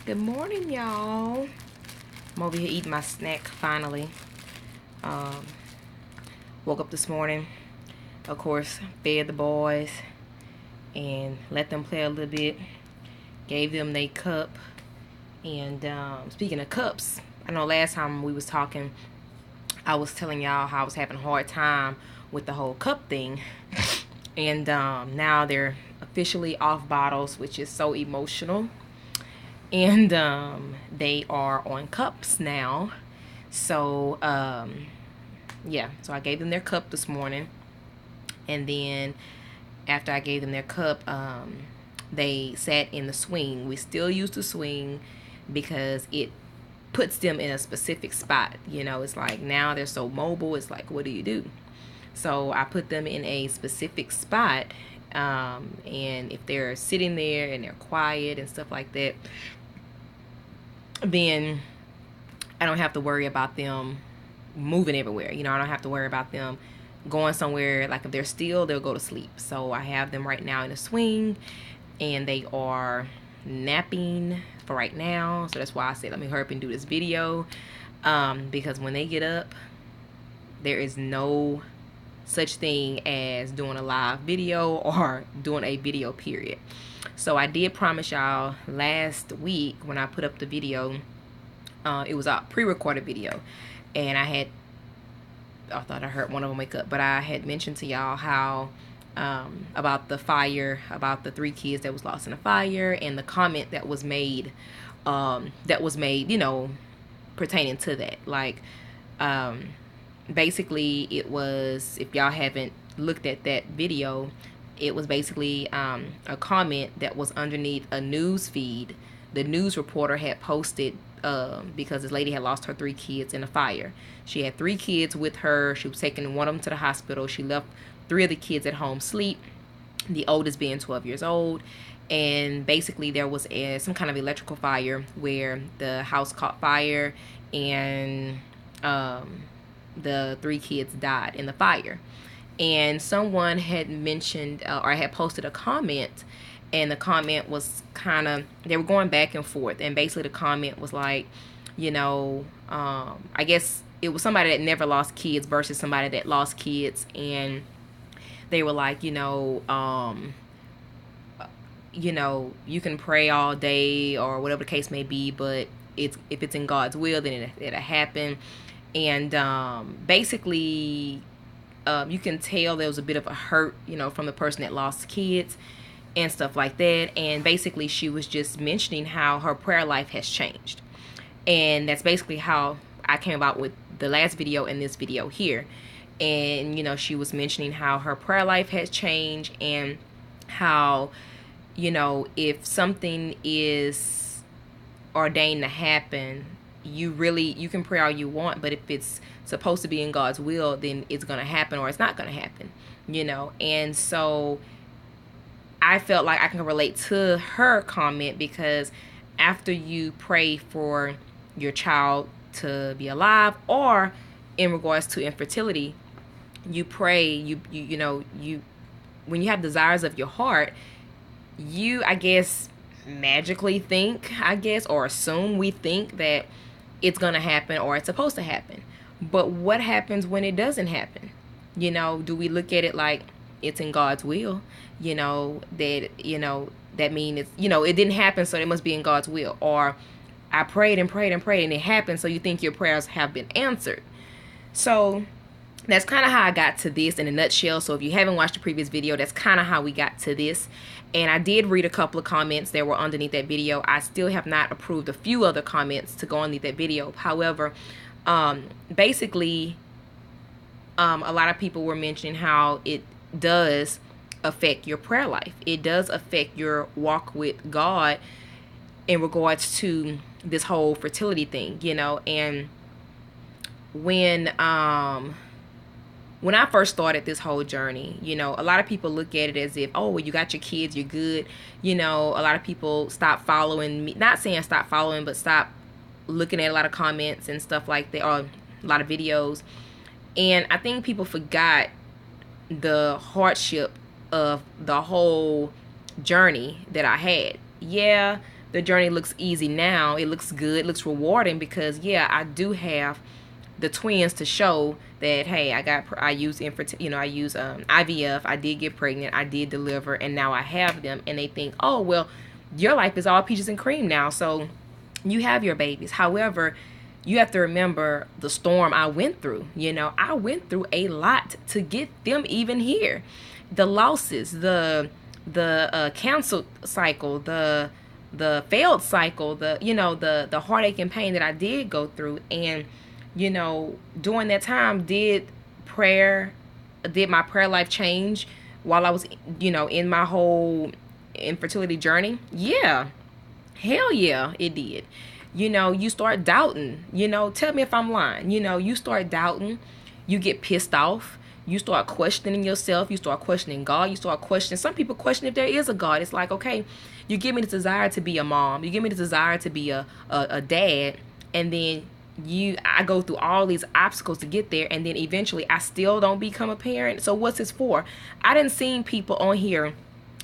Good morning, y'all. I'm over here eating my snack finally. Woke up this morning, of course, fed the boys and let them play a little bit. Gave them their cup. And speaking of cups, I know last time we was talking, I was telling y'all how I was having a hard time with the whole cup thing. And now they're officially off bottles, which is so emotional. And they are on cups now. So yeah, so I gave them their cup this morning. And then after I gave them their cup, they sat in the swing. We still use the swing because it puts them in a specific spot. You know, it's like now they're so mobile. It's like, what do you do? So I put them in a specific spot. And if they're sitting there and they're quiet and stuff like that, then I don't have to worry about them moving everywhere. You know, I don't have to worry about them going somewhere. Like if they're still, they'll go to sleep. So I have them right now in a swing and they are napping for right now. So that's why I said let me hurry up and do this video, because when they get up, there is no such thing as doing a live video or doing a video period. So I did promise y'all last week when I put up the video, it was a pre-recorded video, and I thought I heard one of them wake up, but I had mentioned to y'all how about the fire, about the 3 kids that was lost in a fire, and the comment that was made, you know, pertaining to that. Like, basically it was, if y'all haven't looked at that video, it was basically a comment that was underneath a news feed. The news reporter had posted, because this lady had lost her 3 kids in a fire. She had 3 kids with her. She was taking one of them to the hospital. She left 3 of the kids at home sleep, the oldest being 12 years old. And basically there was some kind of electrical fire where the house caught fire, and the 3 kids died in the fire. And someone had mentioned or had posted a comment, and the comment was kind of, they were going back and forth, and basically the comment was like, you know, I guess it was somebody that never lost kids versus somebody that lost kids, and they were like, you know, you can pray all day or whatever the case may be, but if it's in God's will, then it'll happen. And basically you can tell there was a bit of a hurt, you know, from the person that lost kids and stuff like that. And basically she was just mentioning how her prayer life has changed. And that's basically how I came about with the last video and this video here. And, you know, she was mentioning how her prayer life has changed, and how, you know, if something is ordained to happen, you can pray all you want, but if it's supposed to be in God's will, then it's going to happen or it's not going to happen, you know. And so I felt like I can relate to her comment, because after you pray for your child to be alive, or in regards to infertility, you pray, you know, when you have desires of your heart, you, I guess, magically think, I guess, or assume, we think that it's gonna happen or it's supposed to happen. But what happens when it doesn't happen? You know, do we look at it like it's in God's will? You know, that, you know, that means it's, you know, it didn't happen, so it must be in God's will. Or I prayed and prayed and prayed and it happened, so you think your prayers have been answered. So that's kind of how I got to this in a nutshell. So if you haven't watched the previous video, that's kind of how we got to this. And I did read a couple of comments that were underneath that video. I still have not approved a few other comments to go underneath that video. However, basically, a lot of people were mentioning how it does affect your prayer life. It does affect your walk with God in regards to this whole fertility thing, you know. And when I first started this whole journey, you know, a lot of people look at it as if, oh, well, you got your kids, you're good. You know, a lot of people stop following me. Not saying stop following, but stop looking at a lot of comments and stuff like that, or a lot of videos. And I think people forgot the hardship of the whole journey that I had. Yeah, the journey looks easy now. It looks good, it looks rewarding, because yeah, I do have the twins to show that, hey, I use I use IVF, I did get pregnant, I did deliver, and now I have them. And they think, oh well, your life is all peaches and cream now, so you have your babies. However, you have to remember the storm I went through. I went through a lot to get them even here. The losses, the canceled cycle, the failed cycle, the heartache and pain that I did go through. And during that time, did my prayer life change while I was in my whole infertility journey? Yeah. Hell yeah, it did. You start doubting. Tell me if I'm lying. You start doubting. You get pissed off. You start questioning yourself. You start questioning God. You start questioning. Some people question if there is a God. It's like, okay, you give me the desire to be a mom. You give me the desire to be a dad. And then I go through all these obstacles to get there. And then eventually I still don't become a parent. So what's this for? I didn't see people on here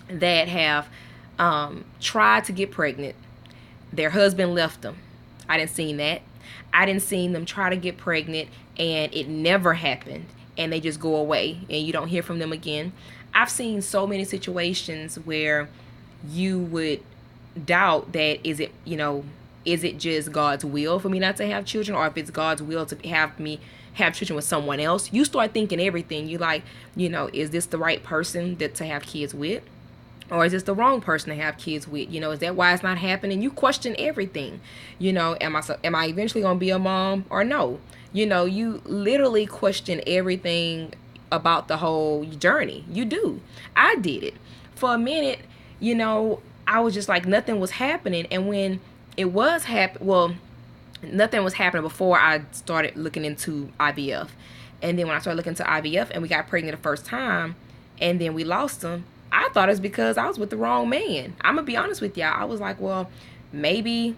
that have tried to get pregnant. Their husband left them. I didn't see that. I didn't see them try to get pregnant and it never happened, and they just go away and you don't hear from them again. I've seen so many situations where you would doubt that, is it just God's will for me not to have children, or if it's God's will to have me have children with someone else. You start thinking everything. You like, is this the right person to have kids with? Or is this the wrong person to have kids with? Is that why it's not happening? You question everything. Am I eventually going to be a mom or no? You literally question everything about the whole journey. You do. I did it. For a minute, I was just like, nothing was happening. And when it was nothing was happening before I started looking into IVF. And then when I started looking into IVF and we got pregnant the first time and then we lost them, I thought it's because I was with the wrong man. I'm going to be honest with y'all. I was like, well, maybe,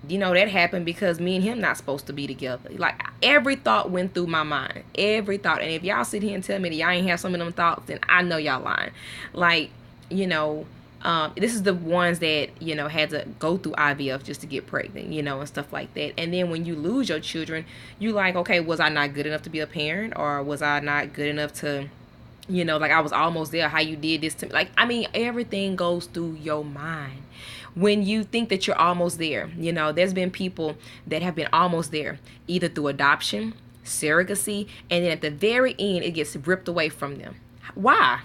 that happened because me and him not supposed to be together. Like, every thought went through my mind. Every thought. And if y'all sit here and tell me that y'all ain't have some of them thoughts, then I know y'all lying. Like, this is the ones that, had to go through IVF just to get pregnant, and stuff like that. And then when you lose your children, you like, okay, was I not good enough to be a parent? Or was I not good enough to... like I was almost there. How you did this to me. Like, everything goes through your mind when you think that you're almost there. There's been people that have been almost there, either through adoption, surrogacy, and then at the very end, it gets ripped away from them. Why?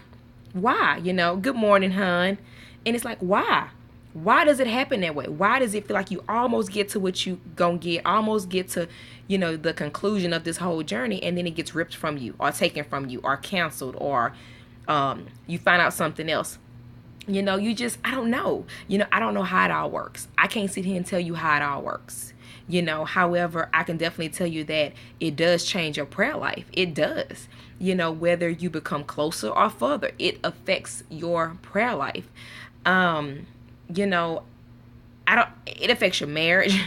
Good morning, hon. And it's like, why? Why does it happen that way? Why does it feel like you almost get to what you gonna get, almost get to, the conclusion of this whole journey, and then it gets ripped from you or taken from you or canceled, or you find out something else. I don't know. I don't know how it all works. I can't sit here and tell you how it all works. However, I can definitely tell you that it does change your prayer life. It does. Whether you become closer or further, it affects your prayer life. It affects your marriage.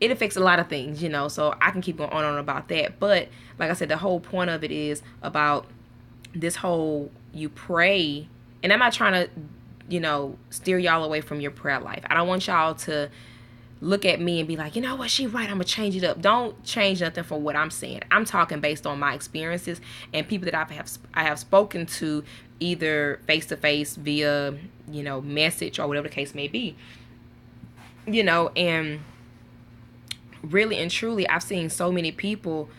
It affects a lot of things, so I can keep going on and on about that. But like I said, the whole point of it is about this whole, you pray, and I'm not trying to, steer y'all away from your prayer life. I don't want y'all to look at me and be like, what, she right, I'm gonna change it up. Don't change nothing from what I'm saying. I'm talking based on my experiences and people that I have spoken to, either face to face, via message, or whatever the case may be. And really and truly, I've seen so many people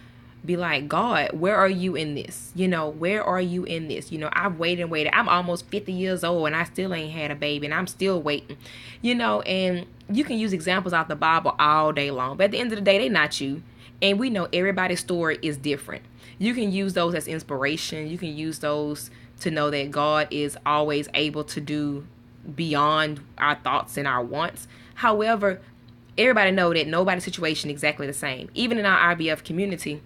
be like, God, where are you in this? Where are you in this? I've waited and waited. I'm almost 50 years old and I still ain't had a baby, and I'm still waiting. And you can use examples out the Bible all day long, but at the end of the day, they're not you. And we know everybody's story is different. You can use those as inspiration. You can use those to know that God is always able to do beyond our thoughts and our wants. However, everybody know that nobody's situation is exactly the same. Even in our IVF community,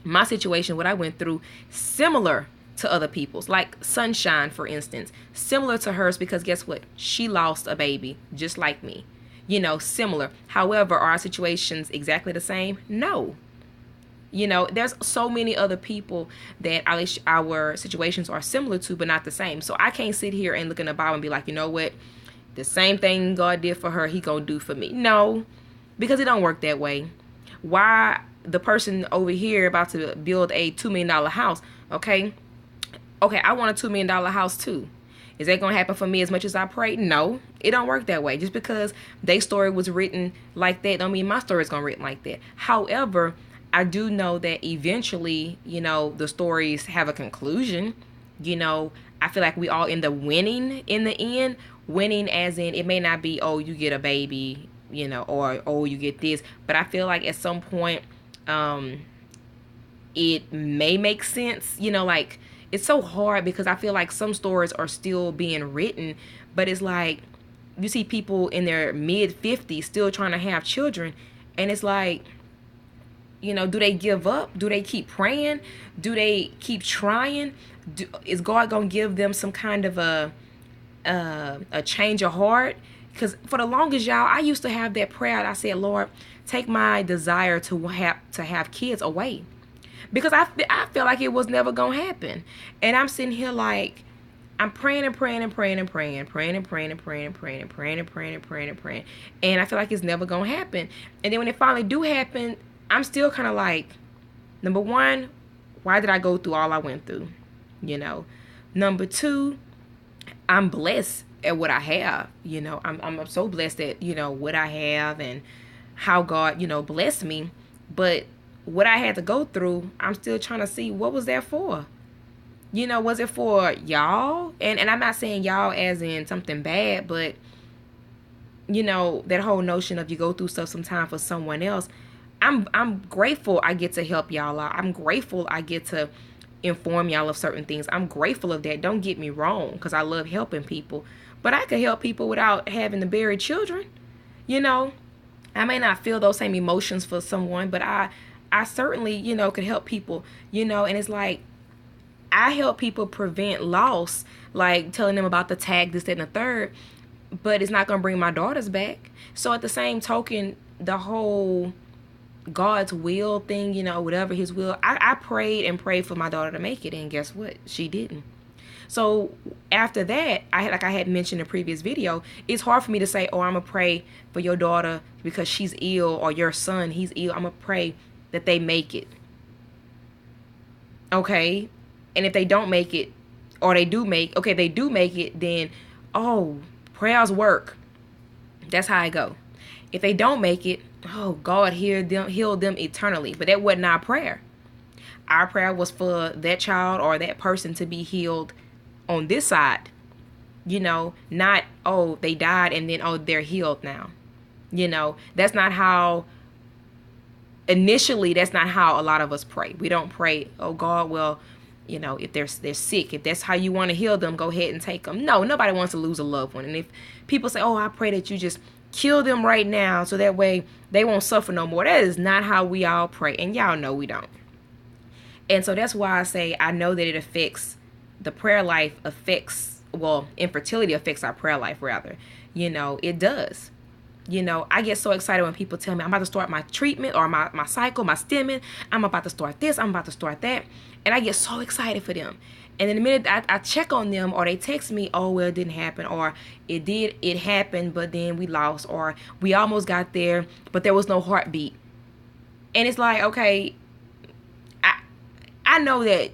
my situation, what I went through, similar to other people's. Like Sunshine, for instance, similar to hers, because guess what? She lost a baby just like me. Similar. However, are our situations exactly the same? No. There's so many other people that our situations are similar to, but not the same. So I can't sit here and look in the Bible and be like, what? the same thing God did for her, he gonna do for me. No, because it don't work that way. Why the person over here about to build a $2 million house, okay? Okay, I want a $2 million house too. Is that gonna happen for me as much as I pray? No, it don't work that way. Just because their story was written like that don't mean my story is gonna be written like that. However, I do know that eventually, the stories have a conclusion. I feel like we all end up winning in the end. Winning as in, it may not be, oh, you get a baby, or oh, you get this, but I feel like at some point, it may make sense. Like, it's so hard because I feel like some stories are still being written, but it's like you see people in their mid 50s still trying to have children, and it's like, do they give up? Do they keep praying? Do they keep trying? Is God gonna give them some kind of a change of heart? Because for the longest, y'all, I used to have that prayer. I said, Lord, take my desire to have kids away, because I feel like it was never gonna happen. And I'm sitting here like, I'm praying and praying and praying and praying, praying and praying and praying and praying and praying and praying and praying and praying, and I feel like it's never gonna happen. And then when it finally do happen, I'm still kind of like, number one, why did I go through all I went through? Number two, I'm blessed at what I have. I'm so blessed at what I have and how God blessed me. But what I had to go through, I'm still trying to see what was that for. Was it for y'all? And I'm not saying y'all as in something bad, but that whole notion of you go through stuff sometime for someone else. I'm grateful I get to help y'all out. I'm grateful I get to inform y'all of certain things. I'm grateful of that. Don't get me wrong, because I love helping people. But I could help people without having to bury children. I may not feel those same emotions for someone, but I certainly, could help people, and it's like, I help people prevent loss, like telling them about the tag, this, that, and the third, but it's not going to bring my daughters back. So at the same token, the whole God's will thing, whatever his will, I prayed and prayed for my daughter to make it, and guess what? She didn't. So after that, like I had mentioned in a previous video, it's hard for me to say, oh, I'm going to pray for your daughter because she's ill, or your son, he's ill. I'm going to pray that they make it. Okay? And if they don't make it, or they do make it, then, oh, prayers work. That's how I go. If they don't make it, oh, God heal them eternally. But that wasn't our prayer. Our prayer was for that child or that person to be healed on this side. Not, oh, they died and then, oh, they're healed now. That's not how, initially, that's not how a lot of us pray. We don't pray, oh, God, well, if they're sick, if that's how you want to heal them, go ahead and take them. No, nobody wants to lose a loved one. And if people say, oh, I pray that you just kill them right now so that way they won't suffer no more, that is not how we all pray. And y'all know we don't. And so that's why I say, I know that it affects, the prayer life affects, well, infertility affects our prayer life rather. It does. I get so excited when people tell me I'm about to start my treatment or my cycle, my stimming. I'm about to start this, I'm about to start that. And I get so excited for them. And in the minute I check on them, or they text me, oh, well, it didn't happen, or it happened, but then we lost, or we almost got there, but there was no heartbeat. And it's like, okay, I know that,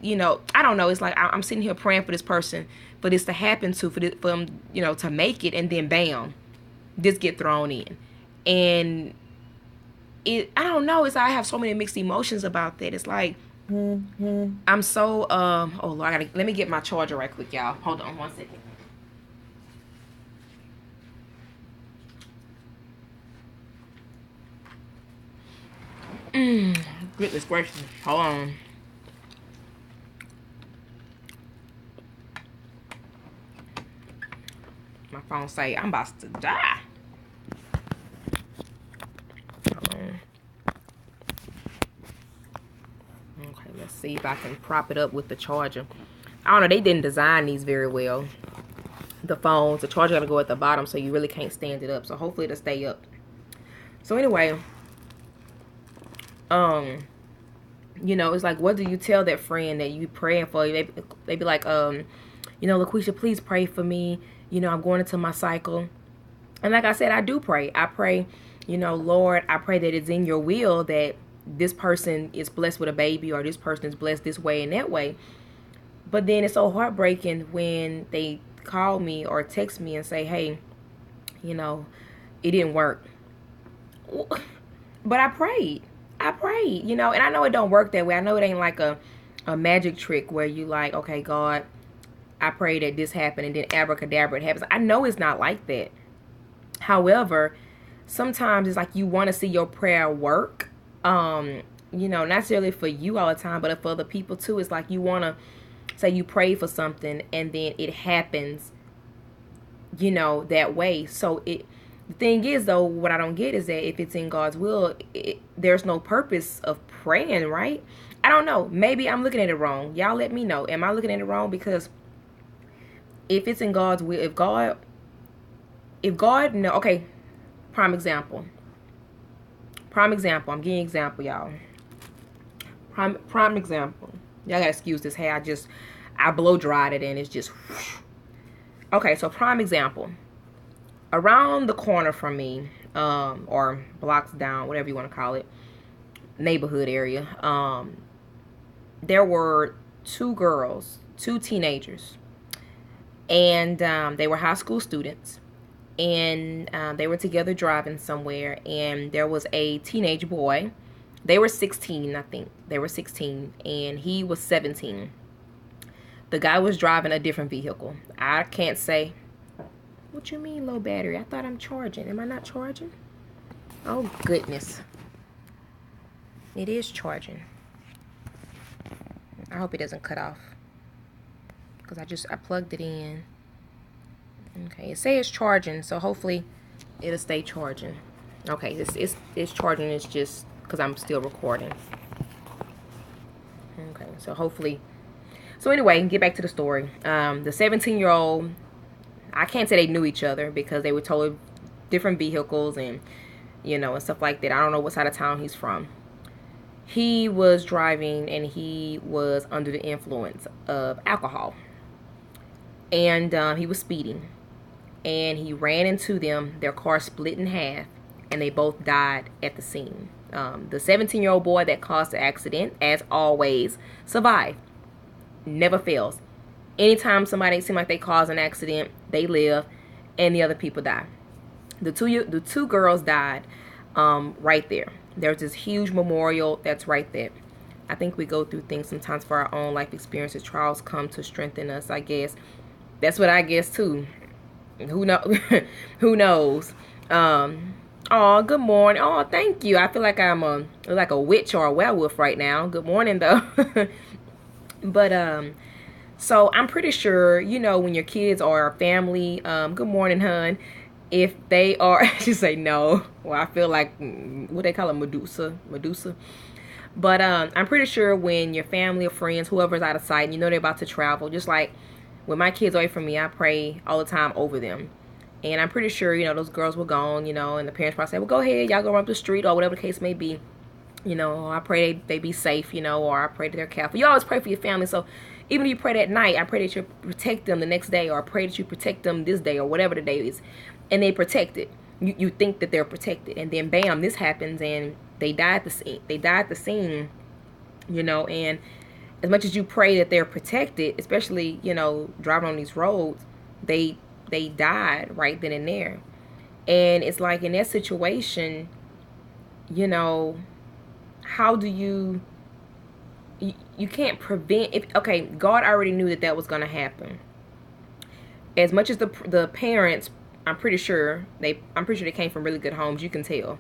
I don't know. It's like I'm sitting here praying for this person, for this to happen for them, to make it, and then bam, this get thrown in. And I don't know. It's like I have so many mixed emotions about that. It's like, I'm so, oh Lord, let me get my charger right quick, y'all. Hold on 1 second. Goodness gracious. Hold on. My phone say I'm about to die. Hold on. Okay, let's see if I can prop it up with the charger. I don't know, they didn't design these very well. The phones, the charger gotta go at the bottom, so you really can't stand it up. So hopefully it'll stay up. So anyway, it's like, what do you tell that friend that you praying for? They be like, LaQuisha, please pray for me. I'm going into my cycle. And like I said, I do pray. I pray, Lord, I pray that it's in your will that this person is blessed with a baby, or this person is blessed this way and that way. But then it's so heartbreaking when they call me or text me and say, hey, it didn't work. But I prayed. And I know it don't work that way. I know it ain't like a magic trick where you like, okay, God, I pray that this happened and then abracadabra it happens. I know it's not like that. However, sometimes it's like you want to see your prayer work. Not necessarily for you all the time, but for other people too. It's like you want to say you pray for something and then it happens, that way. So the thing is, though, what I don't get is that if it's in God's will, there's no purpose of praying, right? I don't know. Maybe I'm looking at it wrong. Y'all let me know. Am I looking at it wrong? Because if it's in God's will, if God, no, okay, prime example. I'm giving you an example, y'all. Prime example. Y'all gotta excuse this hair. I blow dried it and it's just whoosh. Okay, so prime example. Around the corner from me, or blocks down, whatever you want to call it, neighborhood area, there were two teenagers, and they were high school students, and they were together driving somewhere, and there was a teenage boy. They were 16, I think. They were 16, and he was 17. The guy was driving a different vehicle. I can't say. What you mean low battery? I thought I'm charging. Am I not charging? Oh, goodness. It is charging. I hope it doesn't cut off, because I plugged it in. Okay, it says charging, so hopefully it'll stay charging. Okay, it's charging. It's just because I'm still recording. Okay, so hopefully. So anyway, get back to the story. The 17-year-old, I can't say they knew each other because they were totally different vehicles and and stuff like that. I don't know what side of town he's from. He was driving and he was under the influence of alcohol, and he was speeding, and he ran into them. Their car split in half, and they both died at the scene. The 17-year-old boy that caused the accident, as always, survived. Never fails. Anytime somebody seems like they cause an accident, they live, and the other people die. The two girls died right there. There's this huge memorial that's right there. I think we go through things sometimes for our own life experiences. Trials come to strengthen us, I guess. That's what I guess too. Who know? Who knows? Oh, good morning. Oh, thank you. I feel like I'm like a witch or a werewolf right now. Good morning, though. But so I'm pretty sure when your kids are a family. Good morning, hun. If they are, she say no. Well, I feel like what they call it, Medusa. But I'm pretty sure when your family or friends, whoever's out of sight, and they're about to travel, just like when my kids away from me, I pray all the time over them. And I'm pretty sure those girls were gone, and the parents probably say, well, go ahead, y'all go run up the street or whatever the case may be. I pray they be safe, or I pray that they're careful. You always pray for your family. So even if you pray that night, I pray that you protect them the next day, or I pray that you protect them this day or whatever the day is. And they protected. You think that they're protected. And then bam, this happens and they die at the scene. And as much as you pray that they're protected, especially, driving on these roads, they died right then and there. And it's like in that situation, how do you can't prevent it. Okay, God already knew that was going to happen. As much as the parents, I'm pretty sure they came from really good homes, you can tell.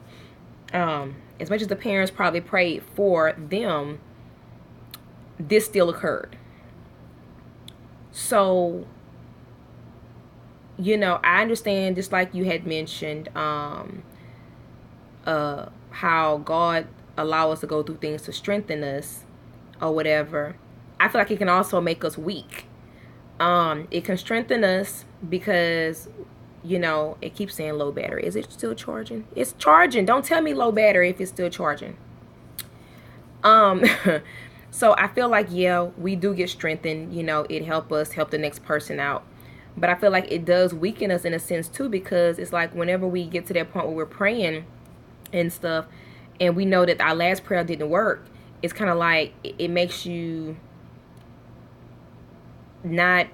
As much as the parents probably prayed for them, this still occurred. So I understand, just like you had mentioned, how God allow us to go through things to strengthen us or whatever. I feel like it can also make us weak. It can strengthen us because it keeps saying low battery. Is it still charging? It's charging. Don't tell me low battery if it's still charging. So I feel like, yeah, we do get strengthened. It help us help the next person out. But I feel like it does weaken us in a sense too, because it's like whenever we get to that point where we're praying and stuff, and we know that our last prayer didn't work, it's kind of like it makes you not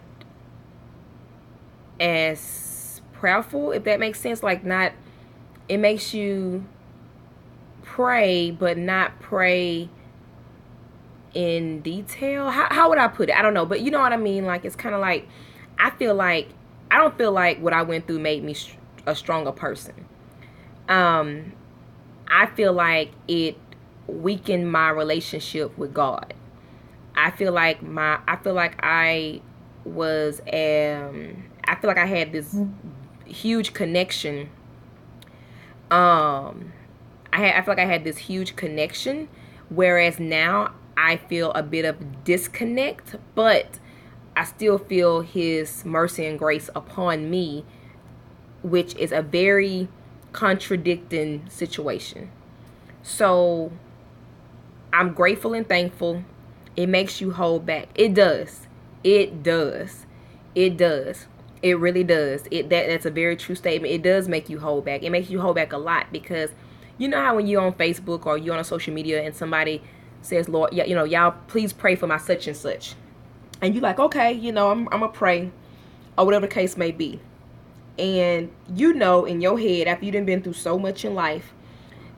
as prayerful, if that makes sense. Like, not, it makes you pray but not pray in detail. How would I put it? I don't know, but you know what I mean. Like, it's kind of like, I don't feel like what I went through made me a stronger person. I feel like it weakened my relationship with God. I feel like I feel like I had this huge connection. I feel like I had this huge connection, whereas now I feel a bit of disconnect, but I still feel His mercy and grace upon me, which is a very contradicting situation. So I'm grateful and thankful. It makes you hold back. It does. It does. It does. It really does. That's a very true statement. It does make you hold back. It makes you hold back a lot, because you know how when you're on Facebook or you're on a social media and somebody says, Lord, y'all please pray for my such and such. And you're like, okay, I'm going to pray, or whatever the case may be. And in your head, after you've been through so much in life,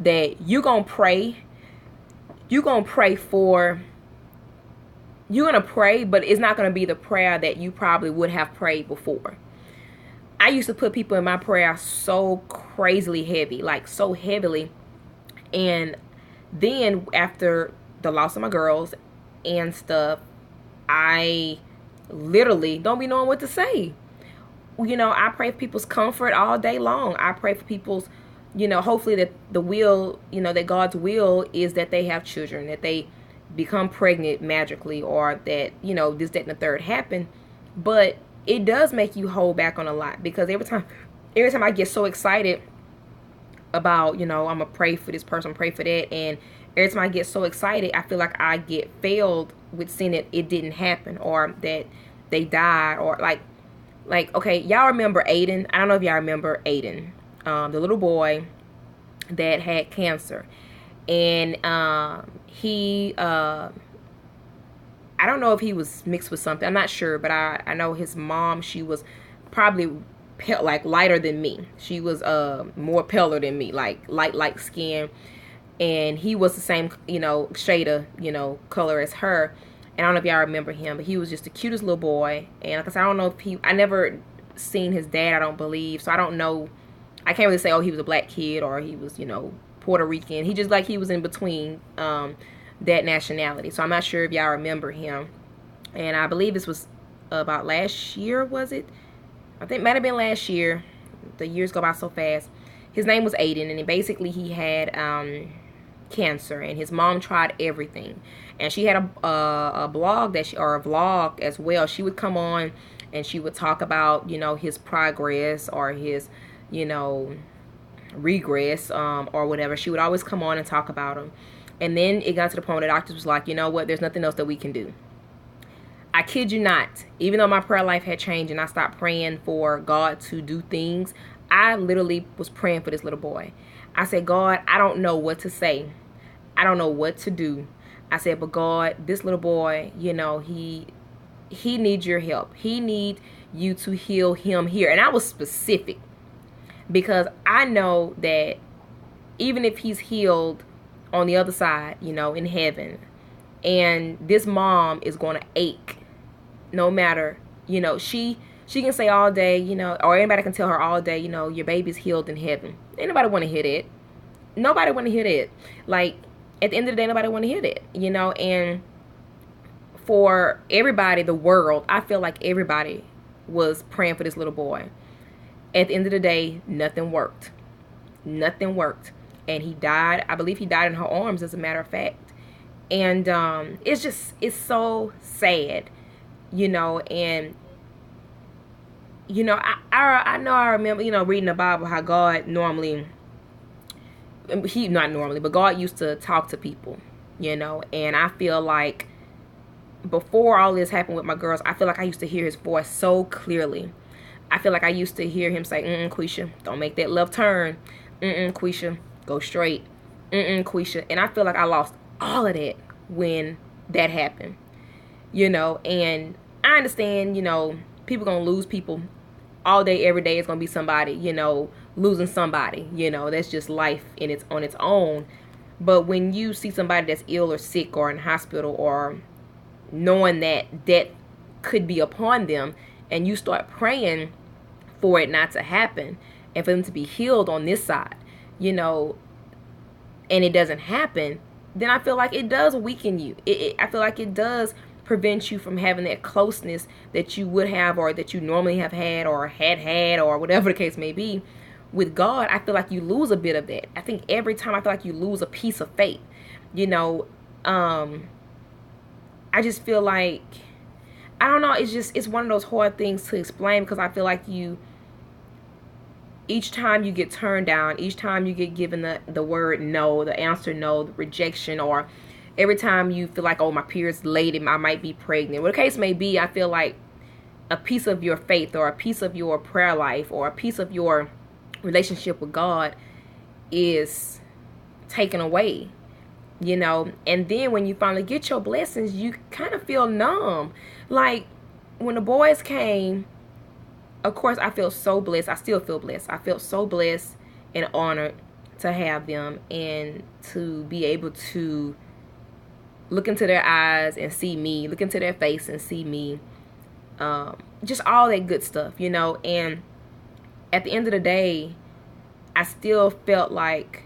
that you're going to pray. You're going to pray, but it's not going to be the prayer that you probably would have prayed before. I used to put people in my prayer so crazily heavy, like so heavily. And then after the loss of my girls and stuff, I literally don't be knowing what to say. I pray for people's comfort all day long. I pray for people's, hopefully that the will, that God's will is that they have children, that they become pregnant magically, or that, this, that, and the third happen. But it does make you hold back on a lot, because every time I get so excited about, I'm going to pray for this person, pray for that, and every time I get so excited, I feel like I get failed with seeing that it didn't happen, or that they died, or like, okay, y'all remember Aiden? I don't know if y'all remember Aiden, the little boy that had cancer. And he, I don't know if he was mixed with something. I'm not sure, but I know his mom, she was probably like lighter than me. She was more paler than me, like light skin. And he was the same, shade of, color as her. And I don't know if y'all remember him, but he was just the cutest little boy. And like I said, I don't know if I never seen his dad, I don't believe. So I don't know. I can't really say, oh, he was a black kid, or he was, Puerto Rican. He just, like, he was in between that nationality. So I'm not sure if y'all remember him. And I believe this was about last year, was it? I think it might have been last year. The years go by so fast. His name was Aiden, and basically he had cancer, and his mom tried everything. And she had a blog or a vlog as well. She would come on and she would talk about, his progress, or his, regress, or whatever. She would always come on and talk about him. And then it got to the point where the doctors was like, you know what, there's nothing else that we can do. I kid you not, even though my prayer life had changed and I stopped praying for God to do things, I literally was praying for this little boy. I said, God, I don't know what to say. I don't know what to do. I said, but God, this little boy, he needs your help. He needs you to heal him here. And I was specific, because I know that even if he's healed on the other side, in heaven, and this mom is going to ache no matter, she can say all day, or anybody can tell her all day, your baby's healed in heaven. Anybody want to hear that? Nobody want to hear that. Like, at the end of the day, nobody want to hear that, and for everybody, the world, I feel like everybody was praying for this little boy. At the end of the day, nothing worked. Nothing worked. And he died. I believe he died in her arms, as a matter of fact. And it's so sad, and, I know I remember, reading the Bible, how God but God used to talk to people, and I feel like before all this happened with my girls, I feel like I used to hear his voice so clearly. I feel like I used to hear him say, Quisha, don't make that left turn. Quisha, go straight. Quisha. And I feel like I lost all of that when that happened. And I understand, people gonna lose people all day, every day. It's gonna be somebody, losing somebody. That's just life on its own. But when you see somebody that's ill or sick or in hospital, or knowing that could be upon them, and you start praying for it not to happen and for them to be healed on this side, and it doesn't happen, then I feel like it does weaken you. I feel like it does prevent you from having that closeness that you would have, or that you normally have had, or had, or whatever the case may be. With God, I feel like you lose a bit of that. I think every time I feel like you lose a piece of faith. I just feel like, I don't know, it's one of those hard things to explain, because I feel like each time you get turned down, each time you get given the word no, the answer no, the rejection, or every time you feel like, oh, my period's late and I might be pregnant, whatever the case may be, I feel like a piece of your faith, or a piece of your prayer life, or a piece of your relationship with God is taken away, and then when you finally get your blessings, you kind of feel numb. Like when the boys came, of course I feel so blessed. I still feel blessed. I felt so blessed and honored to have them, and to be able to look into their eyes and see me, look into their face and see me, just all that good stuff, and at the end of the day, I still felt like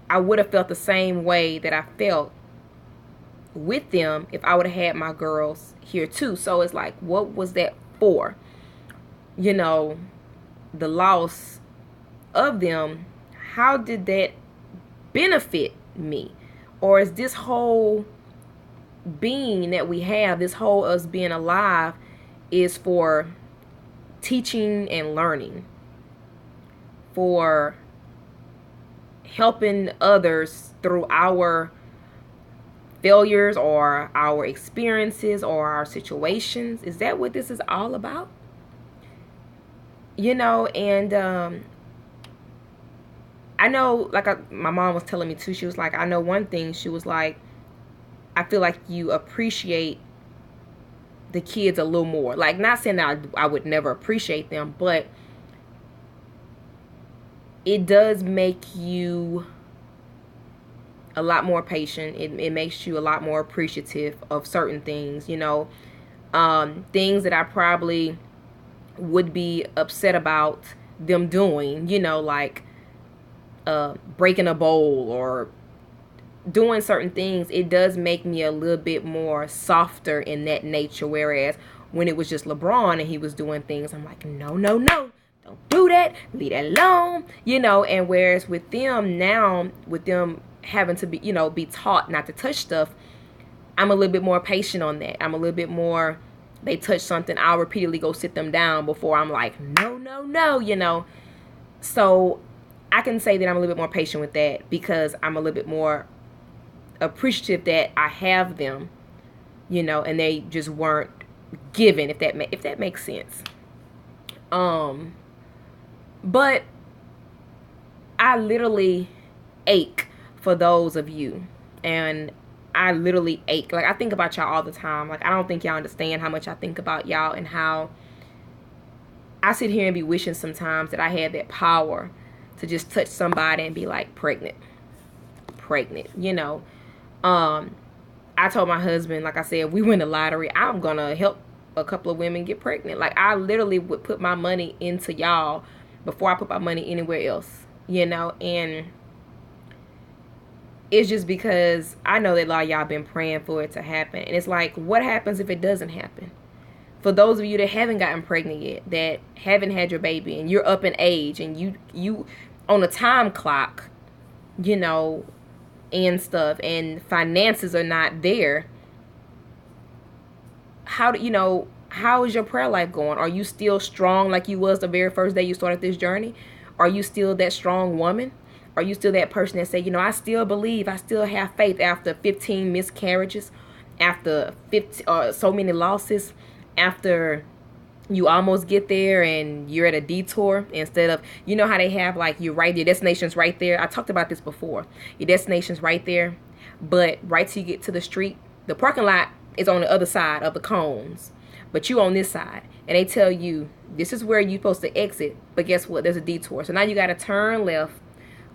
I would have felt the same way that I felt with them if I would have had my girls here too. So it's like, what was that for? The loss of them, how did that benefit me? Or is this whole being that we have, this whole us being alive, is for teaching and learning, for helping others through our failures or our experiences or our situations? Is that what this is all about? And I know, like my mom was telling me too, she was like, I know one thing, she was like, I feel like you appreciate the kids a little more. Like, not saying that I would never appreciate them, but it does make you a lot more patient. It makes you a lot more appreciative of certain things, things that I probably would be upset about them doing, like breaking a bowl or doing certain things. It does make me a little bit more softer in that nature, whereas when it was just LeBron and he was doing things, I'm like, no, don't do that, leave that alone, and whereas with them now, with them having to be, be taught not to touch stuff, I'm a little bit more patient on that. I'm a little bit more, they touch something, I'll repeatedly go sit them down before I'm like, no. So I can say that I'm a little bit more patient with that, because I'm a little bit more appreciative that I have them, and they just weren't given, if that makes sense. But I literally ache for those of you, and I literally ache. Like, I think about y'all all the time. Like, I don't think y'all understand how much I think about y'all, and how I sit here and be wishing sometimes that I had that power to just touch somebody and be like, pregnant. I told my husband, like I said, if we win the lottery, I'm gonna help a couple of women get pregnant. Like, I literally would put my money into y'all before I put my money anywhere else, and it's just because I know that a lot of y'all been praying for it to happen. And it's like, what happens if it doesn't happen? For those of you that haven't gotten pregnant yet, that haven't had your baby, and you're up in age, and you on a time clock, and stuff, and finances are not there, how is your prayer life going? Are you still strong like you was the very first day you started this journey? Are you still that strong woman? Are you still that person that say, I still believe, I still have faith after 15 miscarriages, after 50 so many losses, after you almost get there and you're at a detour instead of, you know how they have like you're right, your destination's right there. I talked about this before. Your destination's right there, but right till you get to the street, the parking lot is on the other side of the cones, but you on this side, and they tell you this is where you're supposed to exit, but guess what, there's a detour. So now you got to turn left,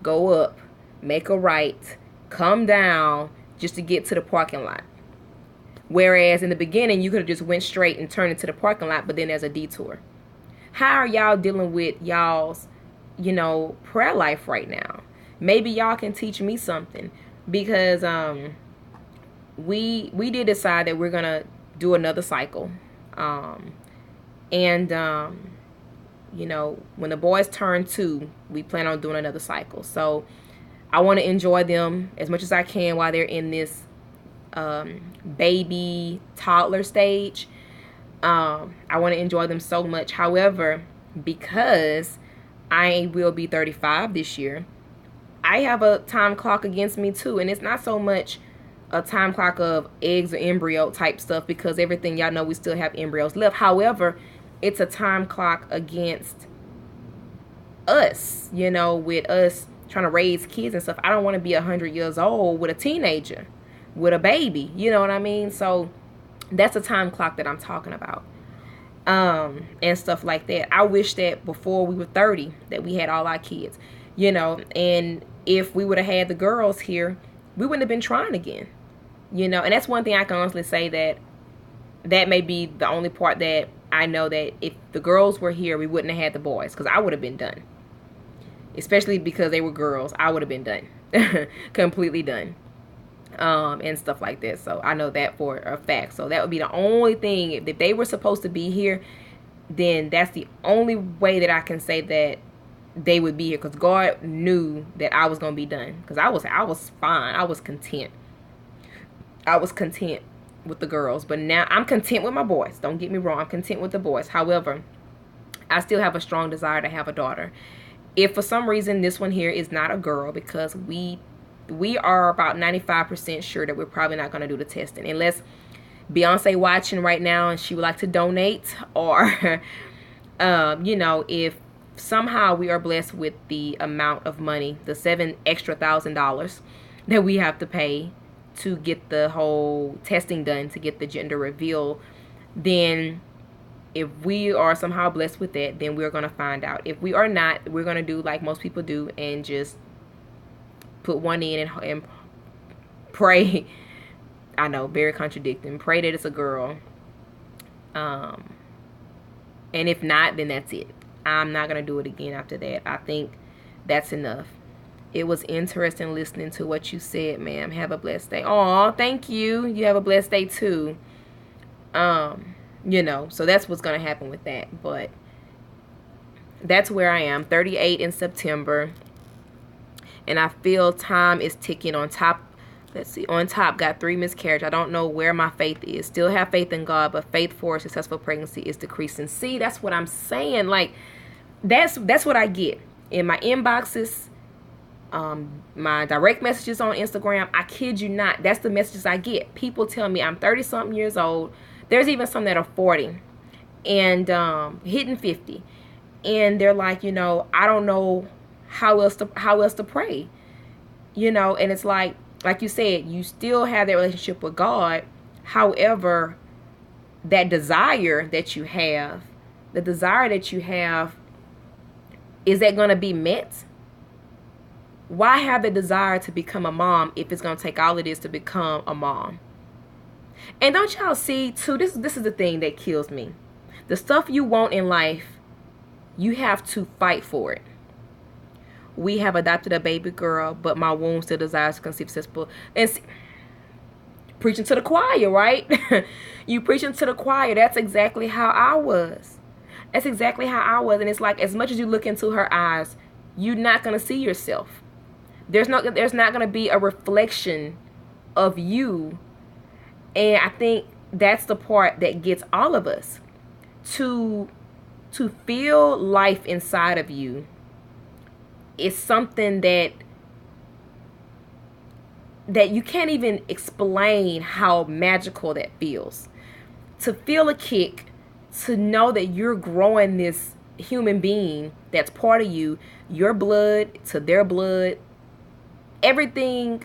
go up, make a right, come down just to get to the parking lot. Whereas in the beginning, you could have just went straight and turned into the parking lot, but then there's a detour. How are y'all dealing with y'all's, prayer life right now? Maybe y'all can teach me something, because we did decide that we're gonna do another cycle, and when the boys turn 2, we plan on doing another cycle. So I want to enjoy them as much as I can while they're in this baby toddler stage. I want to enjoy them so much. However, because I will be 35 this year, I have a time clock against me too. And it's not so much a time clock of eggs or embryo type stuff, because everything, y'all know, we still have embryos left. However, it's a time clock against us, with us trying to raise kids and stuff. I don't want to be 100 years old with a teenager, with a baby, you know what I mean? So that's a time clock that I'm talking about, and stuff like that. I wish that before we were 30 that we had all our kids, and if we would have had the girls here, we wouldn't have been trying again, and that's one thing I can honestly say, that may be the only part that I know, that if the girls were here, we wouldn't have had the boys, because I would have been done, especially because they were girls. I would have been done completely done, and stuff like that. So I know that for a fact. So that would be the only thing. If they were supposed to be here, then that's the only way that I can say that they would be here, because God knew that I was gonna be done, because I was fine. I was content with the girls. But now I'm content with my boys. Don't get me wrong, I'm content with the boys. However, I still have a strong desire to have a daughter. If for some reason this one here is not a girl, because we are about 95% sure that we're probably not going to do the testing, unless Beyonce watching right now and she would like to donate, or if somehow we are blessed with the amount of money, the $7,000 extra that we have to pay to get the whole testing done, to get the gender reveal, then if we are somehow blessed with that, then we're going to find out. If we are not, we're going to do like most people do and just put one in and pray. I know, very contradicting. Pray that it's a girl. And if not, then that's it. I'm not going to do it again after that. I think that's enough. It was interesting listening to what you said, ma'am. Have a blessed day. Aw, thank you. You have a blessed day too. So that's what's going to happen with that. But that's where I am. 38 in September. And I feel time is ticking. On top, let's see, on top, got 3 miscarriages. I don't know where my faith is. Still have faith in God, but faith for a successful pregnancy is decreasing. See, that's what I'm saying. Like, that's what I get in my inboxes, my direct messages on Instagram. I kid you not. That's the messages I get. People tell me I'm 30-something years old. There's even some that are 40 and hitting 50. And they're like, I don't know how else to pray, and it's like you said, you still have that relationship with God. However, that desire that you have, is that going to be met? Why have the desire to become a mom if it's going to take all it is to become a mom? And don't y'all see too, this is the thing that kills me. The stuff you want in life, you have to fight for it. We have adopted a baby girl, but my womb still desires to conceive successful. And see, preaching to the choir, right? You preaching to the choir. That's exactly how I was. And it's like, as much as you look into her eyes, you're not going to see yourself. There's not going to be a reflection of you. And I think that's the part that gets all of us. To feel life inside of you is something that you can't even explain how magical that feels. To feel a kick, to know that you're growing this human being that's part of you, your blood to their blood, everything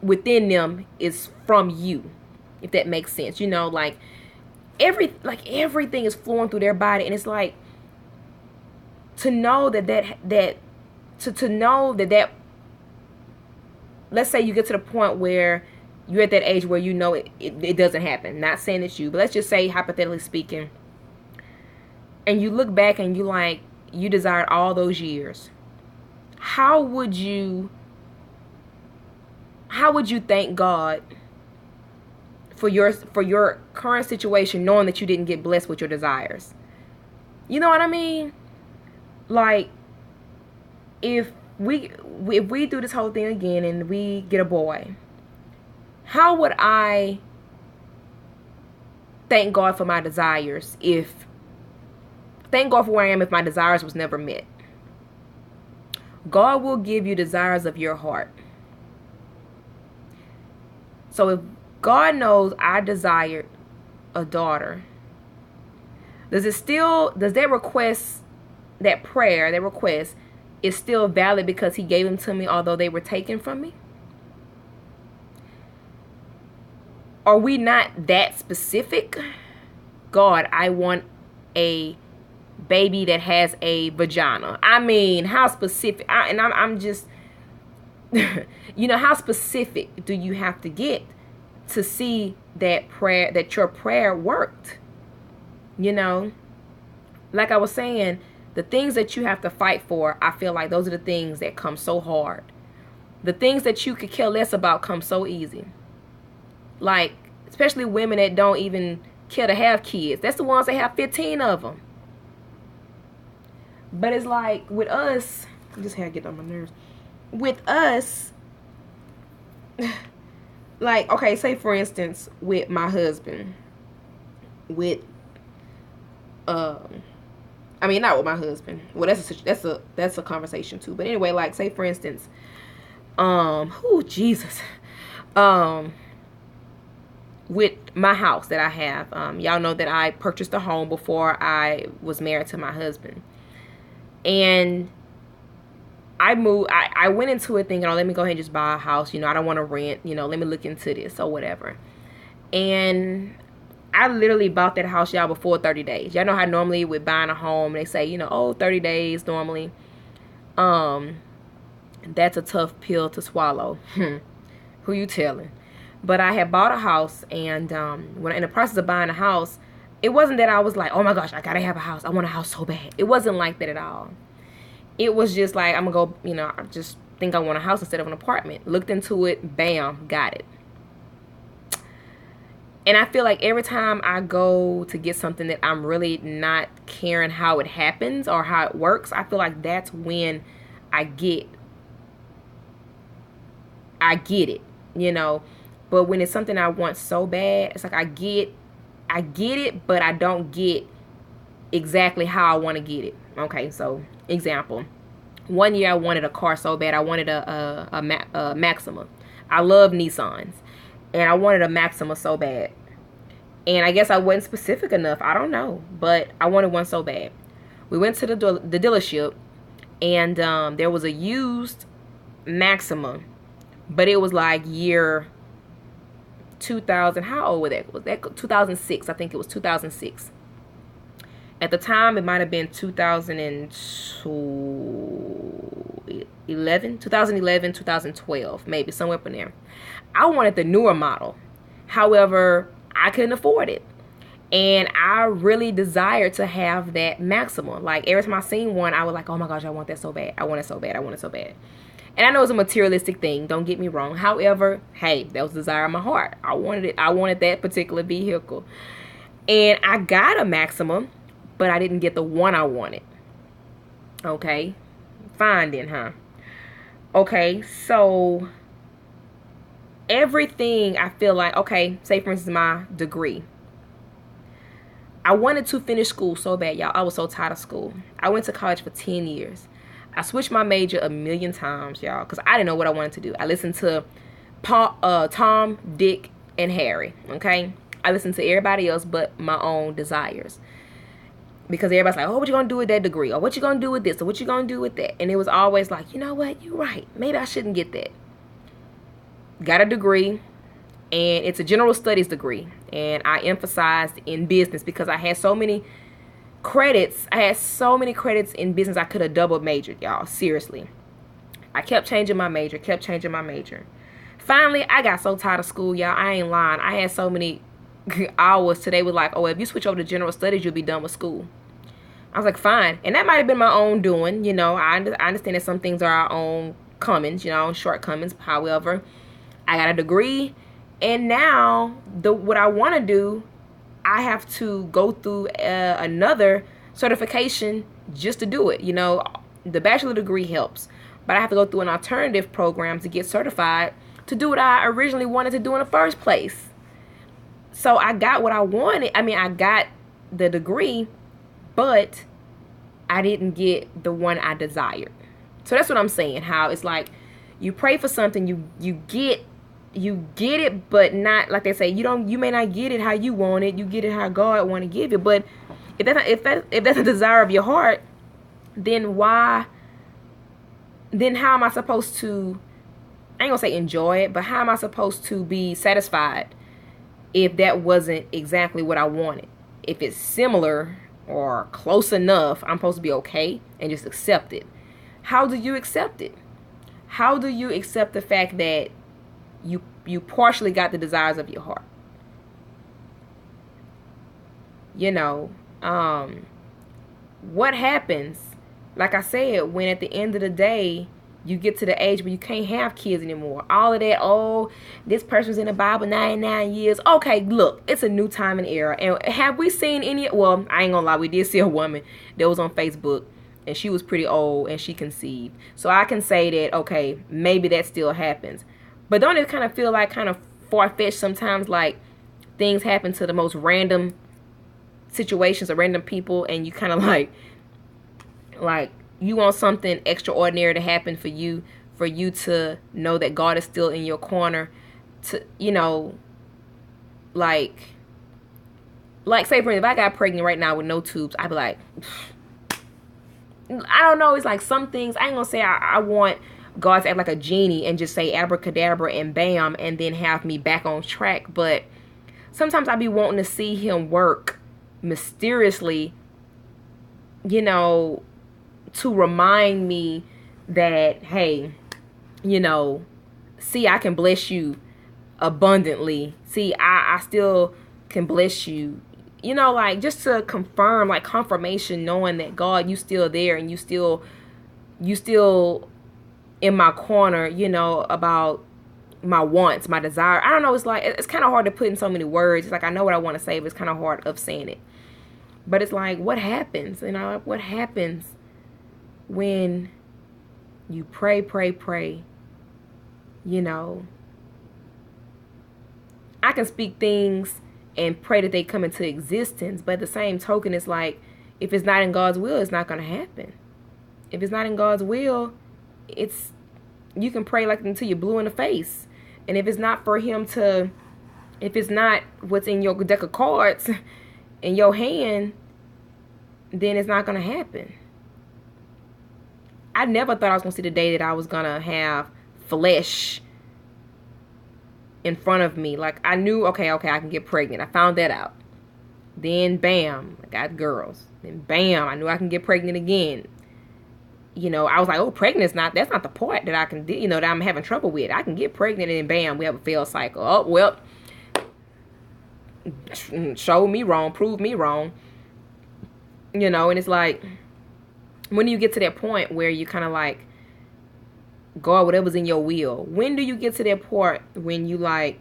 within them is from you, if that makes sense. You know, like everything is flowing through their body, and it's like to know to know that let's say you get to the point where you're at that age where you know it doesn't happen. Not saying it's you, but let's just say, hypothetically speaking, and you look back and you desired all those years. How would you thank God for your current situation, knowing that you didn't get blessed with your desires? You know what I mean? Like, if we do this whole thing again and we get a boy, how would I thank God for my desires thank God for where I am if my desires was never met? God will give you desires of your heart. So if God knows I desired a daughter, does that request, that prayer, that request is still valid because he gave them to me although they were taken from me? Are we not that specific? God, I want a baby that has a vagina. I mean, how specific? I'm just, you know, how specific do you have to get to see that your prayer worked? You know, like I was saying, the things that you have to fight for, I feel like those are the things that come so hard. The things that you could care less about come so easy. Like, especially women that don't even care to have kids. That's the ones that have 15 of them. But it's like with us, I just had to get on my nerves. With us, like, okay, say for instance, with my husband, I mean, not with my husband. Well, that's a conversation too. But anyway, like, say for instance, Jesus, with my house that I have, y'all know that I purchased a home before I was married to my husband, and I moved. I went into it thinking, oh, let me go ahead and just buy a house. You know, I don't want to rent. You know, let me look into this or whatever. And I literally bought that house, y'all, before 30 days. Y'all know how normally with buying a home, they say, you know, oh, 30 days normally. That's a tough pill to swallow. Who you telling? But I had bought a house, and when in the process of buying a house, it wasn't that I was like, oh my gosh, I gotta have a house. I want a house so bad. It wasn't like that at all. It was just like, I'm gonna go, you know, I just think I want a house instead of an apartment. Looked into it, bam, got it. And I feel like every time I go to get something that I'm really not caring how it happens or how it works, I feel like that's when I get it, you know. But when it's something I want so bad, it's like I get it, but I don't get exactly how I want to get it. Okay, so example. One year I wanted a car so bad. I wanted a Maxima. I love Nissans. And I wanted a Maxima so bad. And I guess I wasn't specific enough. I don't know. But I wanted one so bad. We went to the dealership. And there was a used Maxima. But it was like year 2000. How old was that? Was that 2006? I think it was 2006. At the time, it might have been 2011, 2012, maybe somewhere up in there. I wanted the newer model. However, I couldn't afford it. And I really desired to have that Maxima. Like, every time I seen one, I was like, oh my gosh, I want that so bad. I want it so bad. I want it so bad. And I know it's a materialistic thing. Don't get me wrong. However, hey, that was the desire of my heart. I wanted it. I wanted that particular vehicle. And I got a Maxima, but I didn't get the one I wanted. Okay. Fine then, huh? Okay, so everything I feel like, okay, say for instance my degree. I wanted to finish school so bad, y'all. I was so tired of school. I went to college for 10 years. I switched my major a million times, y'all, because I didn't know what I wanted to do. I listened to Tom, Dick, and Harry, okay? I listened to everybody else but my own desires. because everybody's like, oh, what you gonna do with that degree, or what you gonna do with this, or what you gonna do with that. And it was always like, you know what, you're right, maybe I shouldn't get that. Got a degree, and it's a general studies degree, and I emphasized in business because I had so many credits. In business. I could have double majored, y'all, seriously. I kept changing my major. Finally, I got so tired of school, y'all. I ain't lying. I had so many hours today. Was like, oh, if you switch over to general studies, you'll be done with school. I was like, fine. And that might have been my own doing. You know, I understand that some things are our own comings, you know, shortcomings. However, I got a degree, and now what I want to do, I have to go through another certification just to do it. You know, the bachelor degree helps, but I have to go through an alternative program to get certified to do what I originally wanted to do in the first place. So I got what I wanted. I mean, I got the degree, but I didn't get the one I desired. So that's what I'm saying. How it's like you pray for something, you get it, but not, like they say, you may not get it how you want it. You get it how God want to give it. But if that's a desire of your heart, then how am I supposed to, I ain't gonna say enjoy it, but how am I supposed to be satisfied if that wasn't exactly what I wanted? If it's similar or close enough, I'm supposed to be okay and just accept it. How do you accept it? How do you accept the fact that you partially got the desires of your heart? You know, what happens, like I said, when at the end of the day you get to the age where you can't have kids anymore? All of that, oh, this person's in the Bible 99 years. Okay, look, it's a new time and era. And have we seen any, well, I ain't gonna lie, we did see a woman that was on Facebook, and she was pretty old, and she conceived. So I can say that, okay, maybe that still happens. But don't it kind of feel like kind of far-fetched sometimes, like things happen to the most random situations or random people, and you kind of like you want something extraordinary to happen for you to know that God is still in your corner, to, you know, like say for instance, if I got pregnant right now with no tubes, I'd be like, I don't know, it's like some things, I ain't gonna say I want God to act like a genie and just say abracadabra and bam, and then have me back on track. But sometimes I be wanting to see him work mysteriously, you know, to remind me that, hey, you know, see, I can bless you abundantly. See, I still can bless you. You know, like just to confirm, like confirmation, knowing that God, you still there, and you still in my corner, you know, about my wants, my desire. I don't know, it's like, it's kind of hard to put in so many words. It's like, I know what I want to say, but it's kind of hard of saying it. But it's like, what happens, you know, what happens when you pray, you know? I can speak things and pray that they come into existence, but at the same token, it's like, if it's not in God's will, it's not going to happen. If it's not in God's will, you can pray like until you're blue in the face. And if it's not for him to, if it's not what's in your deck of cards in your hand, then it's not going to happen. I never thought I was going to see the day that I was going to have flesh in front of me. Like, I knew, okay, I can get pregnant. I found that out. Then, bam, I got girls. Then, bam, I knew I can get pregnant again. You know, I was like, oh, pregnant's that's not the part that I can do, you know, that I'm having trouble with. I can get pregnant, and then, bam, we have a failed cycle. Oh, well, show me wrong, prove me wrong. You know, and it's like, when do you get to that point where you kind of like, God, whatever's in your will? When do you get to that part when you like,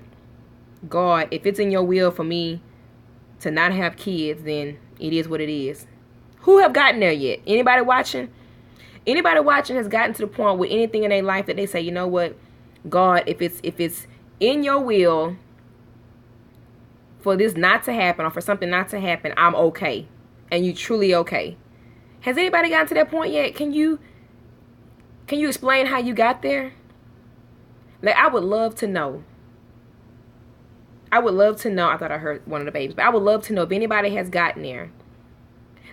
God, if it's in your will for me to not have kids, then it is what it is? Who have gotten there yet? Anybody watching? Anybody watching has gotten to the point with anything in their life that they say, you know what, God, if it's in your will for this not to happen, or for something not to happen, I'm okay. And you truly okay. Has anybody gotten to that point yet? Can you explain how you got there? Like, I would love to know. I would love to know. I thought I heard one of the babies, but I would love to know if anybody has gotten there.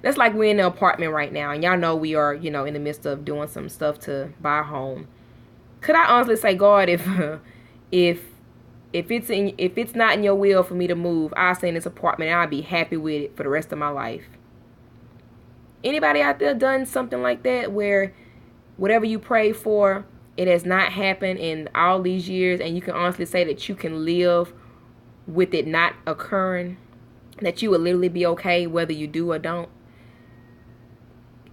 That's like we're in an apartment right now, and y'all know we are, you know, in the midst of doing some stuff to buy a home. Could I honestly say, God, if if it's not in your will for me to move, I'll stay in this apartment and I'll be happy with it for the rest of my life. Anybody out there done something like that where whatever you pray for, it has not happened in all these years, and you can honestly say that you can live with it not occurring, that you will literally be okay whether you do or don't?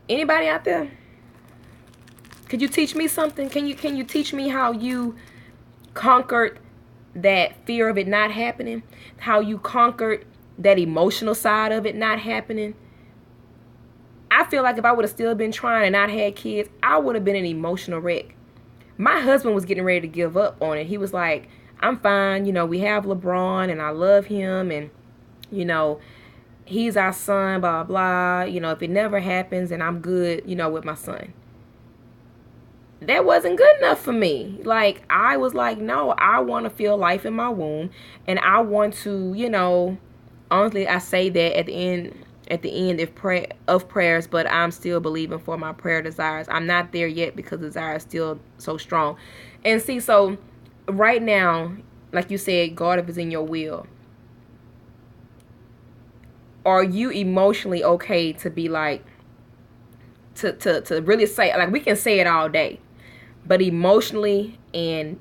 Anybody out there? Could you teach me something? Can you teach me how you conquered that fear of it not happening? How you conquered that emotional side of it not happening? I feel like if I would have still been trying and not had kids, I would have been an emotional wreck. My husband was getting ready to give up on it. He was like, I'm fine. You know, we have LeBron and I love him. And, you know, he's our son, blah, blah. You know, if it never happens, then I'm good, you know, with my son. That wasn't good enough for me. Like, I was like, no, I want to feel life in my womb. And I want to, you know, honestly, I say that at the end of prayers, but I'm still believing for my prayer desires. I'm not there yet because desire is still so strong. And see, so right now, like you said, God, if it's in your will, are you emotionally okay to be like, to really say, like, we can say it all day, but emotionally and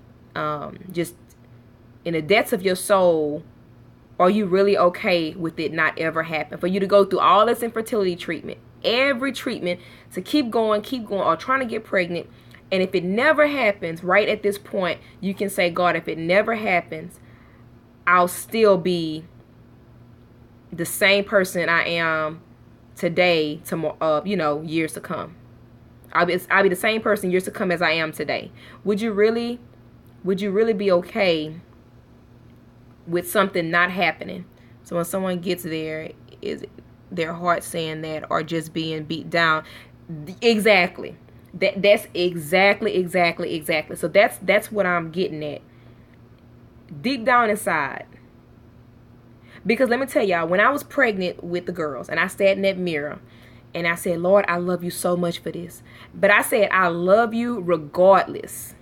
just in the depths of your soul, are you really okay with it not ever happen? For you to go through all this infertility treatment, every treatment, to keep going, or trying to get pregnant, and if it never happens, right at this point, you can say, God, if it never happens, I'll still be the same person I am today, tomorrow, you know, years to come. I'll be the same person years to come as I am today. Would you really be okay with something not happening? So when someone gets there, is their heart saying that, or just being beat down? Exactly. That's exactly. So that's what I'm getting at. Deep down inside. Because let me tell y'all, when I was pregnant with the girls and I sat in that mirror and I said, Lord, I love you so much for this. But I said, I love you regardless.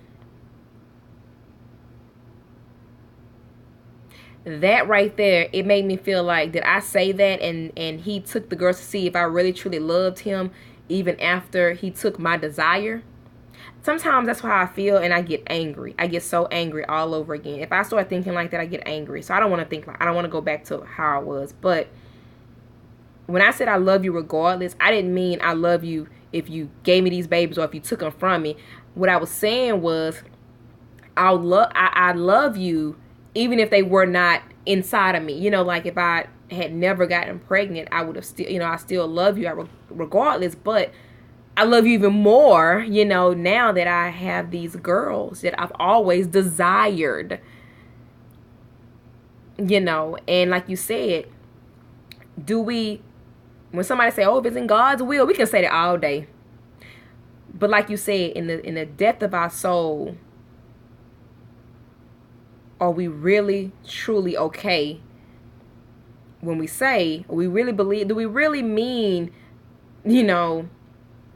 That right there, it made me feel like, did I say that and he took the girls to see if I really truly loved him even after he took my desire? Sometimes that's how I feel, and I get angry. I get so angry all over again. If I start thinking like that, I get angry. So I don't want to think like, I don't want to go back to how I was. But when I said I love you regardless, I didn't mean I love you if you gave me these babies or if you took them from me. What I was saying was, I love you even if they were not inside of me. You know, like if I had never gotten pregnant, I would have still, you know, I still love you regardless. But I love you even more, you know, now that I have these girls that I've always desired. You know, and like you said, when somebody say, oh, if it's in God's will, we can say that all day. But like you said, in the depth of our soul, are we really truly okay when we say, we really believe, do we really mean, you know,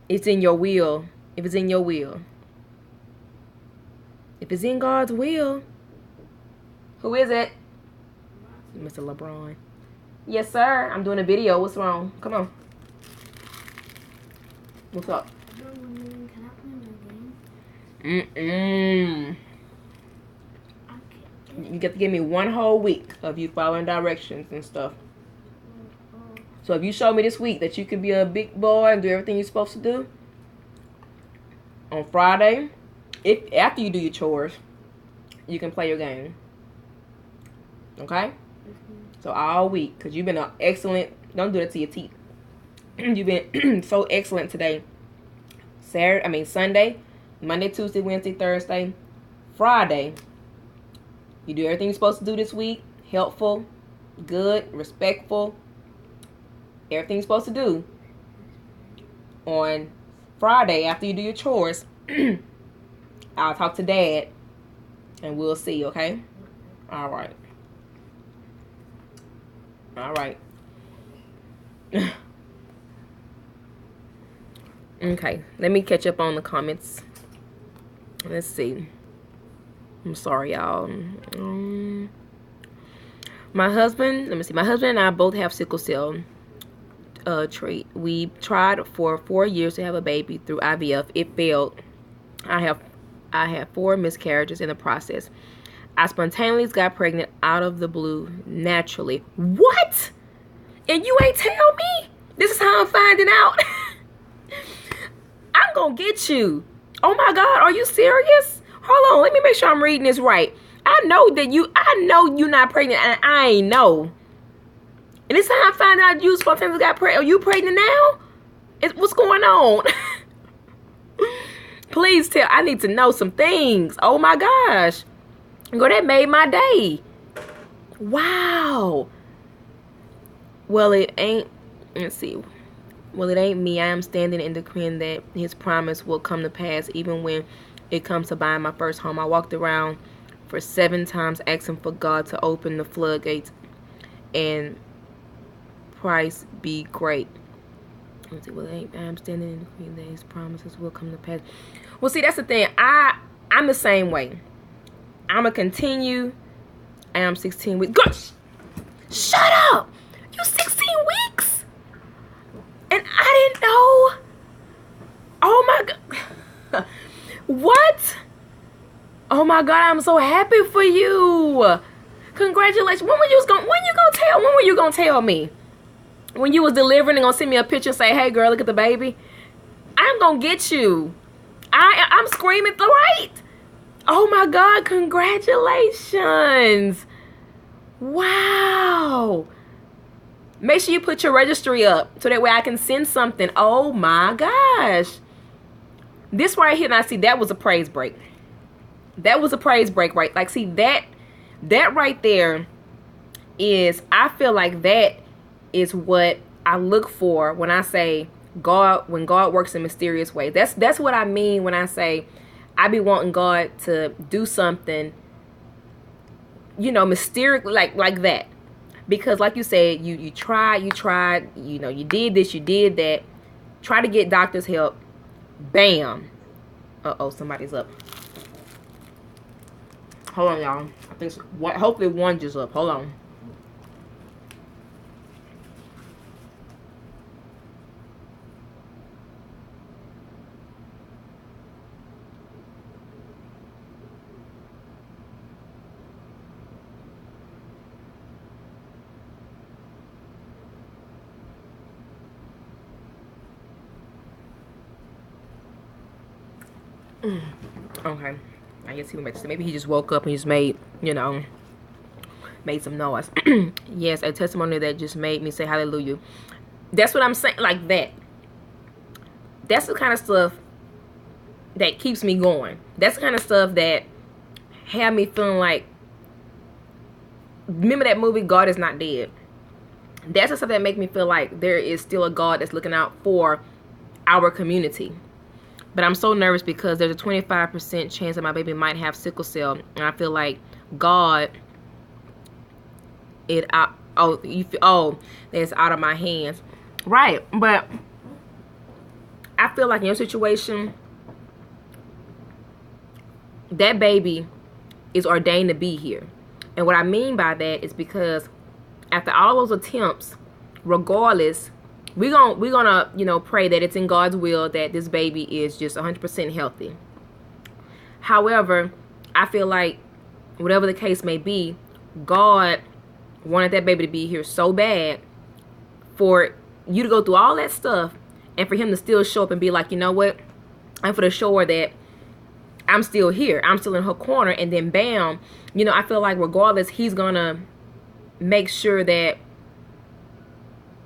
it's in your will? If it's in your will, if it's in God's will, who is it? Mr. LeBron. Yes, sir. I'm doing a video. What's wrong? Come on. What's up? You get to give me one whole week of you following directions and stuff. So if you show me this week that you can be a big boy and do everything you're supposed to do, on Friday, after you do your chores, you can play your game. Okay? So all week, because you've been an excellent, don't do that to your teeth. You've been so excellent today. Sunday, Monday, Tuesday, Wednesday, Thursday, Friday. You do everything you're supposed to do this week. Helpful, good, respectful. Everything you're supposed to do. On Friday, after you do your chores, I'll talk to Dad and we'll see, okay? All right. All right. Okay, let me catch up on the comments. Let's see. I'm sorry, y'all. My husband, let me see. My husband and I both have sickle cell trait. We tried for 4 years to have a baby through IVF. It failed. I have 4 miscarriages in the process. I spontaneously got pregnant out of the blue naturally. What? And you ain't tell me? This is how I'm finding out. I'm gonna get you. Oh my God, are you serious? Hold on, let me make sure I'm reading this right. I know you're not pregnant, and I ain't know. And this is how I find out you spontaneously got pregnant. Are you pregnant now? What's going on? Please tell. I need to know some things. Oh my gosh. Girl, that made my day. Wow. Well, it ain't. Let's see. Well, it ain't me. I am standing and decreeing that his promise will come to pass even when it comes to buying my first home. I walked around for 7 times asking for God to open the floodgates and price be great. Let's see. Well, I am standing and decreeing that his promises will come to pass. Well, see, that's the thing. I'm the same way. I'm going to continue. I am 16 weeks. Gosh! Shut up! You 16 weeks? And I didn't know? Oh my God. What? Oh my God, I'm so happy for you. Congratulations. When were you gonna tell me? When you was delivering and gonna send me a picture and say, hey girl, look at the baby? I'm gonna get you. I'm screaming right. Oh my God, congratulations. Wow. Make sure you put your registry up so that way I can send something. Oh my gosh. This right here, now see, that was a praise break. That was a praise break, right? Like, see, that right there is, I feel like that is what I look for when I say God, when God works in mysterious ways. That's what I mean when I say I be wanting God to do something, you know, mysteriously, like that. Because like you said, you tried, you know, you did this, you did that. Try to get doctor's help. Bam. Uh-oh, somebody's up. Hold on, y'all. I think hopefully one just up. Hold on. Okay. I guess he went back to sleep. Maybe he just woke up and just made, you know, made some noise. Yes, a testimony that just made me say hallelujah. That's what I'm saying, like that. That's the kind of stuff that keeps me going. That's the kind of stuff that had me feeling like, remember that movie, God Is Not Dead? That's the stuff that make me feel like there is still a God that's looking out for our community. But I'm so nervous because there's a 25% chance that my baby might have sickle cell. And I feel like God, that's out of my hands. Right. But I feel like in your situation, that baby is ordained to be here. And what I mean by that is because after all those attempts, regardless, we're gonna you know, pray that it's in God's will that this baby is just 100% healthy. However, I feel like whatever the case may be, God wanted that baby to be here so bad for you to go through all that stuff and for him to still show up and be like, you know what, I'm for the sure that I'm still here, I'm still in her corner. And then bam, you know, I feel like regardless, he's gonna make sure that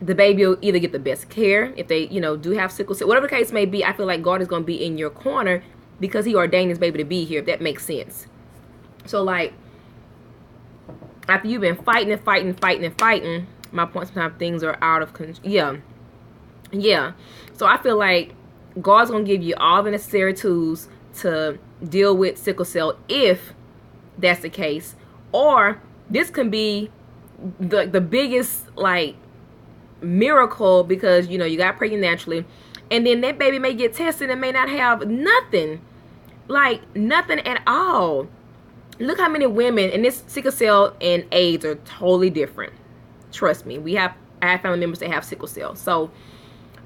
the baby will either get the best care if they, you know, do have sickle cell, whatever the case may be. I feel like God is going to be in your corner because he ordained this baby to be here, if that makes sense. So like, after you've been fighting, my point, sometimes things are out of control. Yeah. So I feel like God's going to give you all the necessary tools to deal with sickle cell if that's the case. Or this can be the biggest, like, miracle, because, you know, you got pregnant naturally And then that baby may get tested and may not have nothing. Like, nothing at all. Look how many women, and this sickle cell and AIDS are totally different. Trust me. I have family members that have sickle cell. So,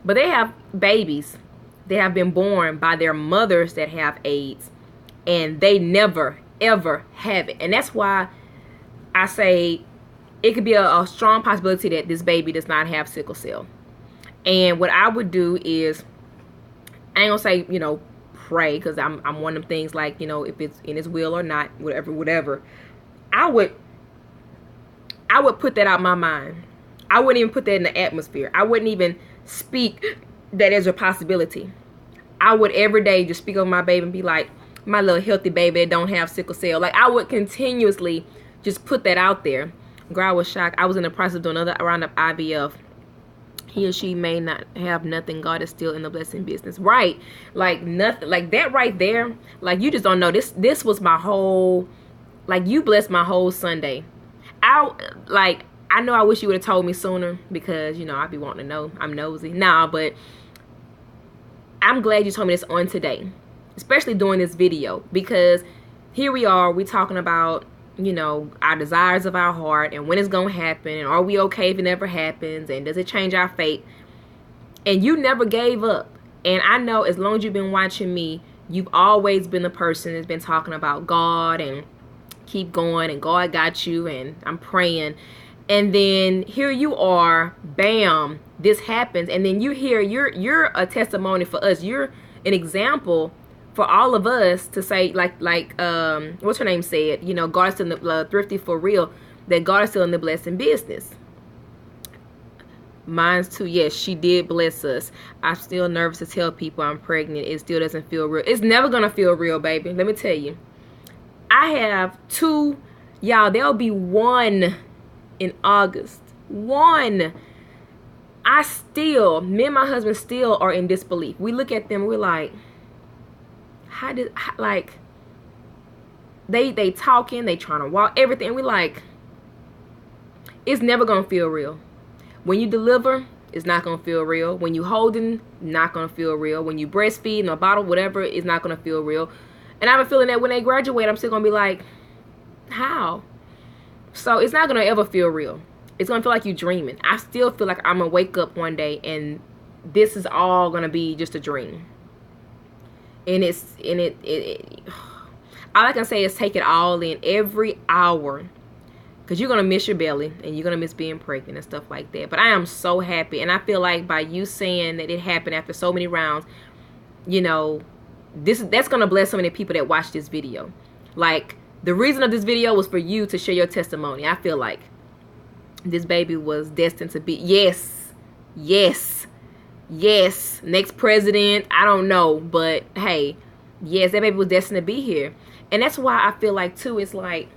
but they have babies that have been born by their mothers that have AIDS. And they never, ever have it. And that's why I say it could be a strong possibility that this baby does not have sickle cell. And what I would do is, I ain't gonna say, you know, pray, because I'm one of them things like, you know, if it's in his will or not, whatever. I would put that out my mind. I wouldn't even put that in the atmosphere. I wouldn't even speak that as a possibility. I would every day just speak over my baby and be like, my little healthy baby that don't have sickle cell. Like, I would continuously just put that out there. Girl, I was shocked. I was in the process of doing another round of IVF. He or she may not have nothing. God is still in the blessing business. Right. Like, nothing. Like, that right there. Like, you just don't know. This was my whole, like, you blessed my whole Sunday. I know I wish you would have told me sooner, because, you know, I'd be wanting to know. I'm nosy. Nah, but I'm glad you told me this on today. Especially doing this video. Because here we are. We talking about, you know, our desires of our heart and when it's gonna happen, and are we okay if it never happens, and does it change our fate? And you never gave up. And I know as long as you've been watching me, you've always been the person that's been talking about God and keep going, and God got you, and I'm praying. And then here you are, bam, this happens, and then you're you're a testimony for us. You're an example for all of us to say, like what's her name said, you know, God's still in the thrifty for real, that God is still in the blessing business. Mine's too. Yes, she did bless us. I'm still nervous to tell people I'm pregnant. It still doesn't feel real. It's never gonna feel real, baby. Let me tell you. I have 2, y'all. There'll be 1 in August. 1. Me and my husband still are in disbelief. We look at them, we're like, like, they talking, they trying to walk, everything. We like, it's never gonna feel real. When you deliver, it's not gonna feel real. When you holding, not gonna feel real. When you breastfeed in a bottle, whatever, it's not gonna feel real. And I have a feeling that when they graduate, I'm still gonna be like, how? So it's not gonna ever feel real. It's gonna feel like you dreaming. I still feel like I'm gonna wake up one day and this is all gonna be just a dream. And all I can say is take it all in every hour, because you're gonna miss your belly and you're gonna miss being pregnant and stuff like that. But I am so happy, and I feel like by you saying that it happened after so many rounds, you know, that's gonna bless so many people that watch this video. Like, the reason of this video was for you to share your testimony. I feel like this baby was destined to be, yes, next president, I don't know, but hey, yes, that baby was destined to be here. And that's why I feel like too, it's like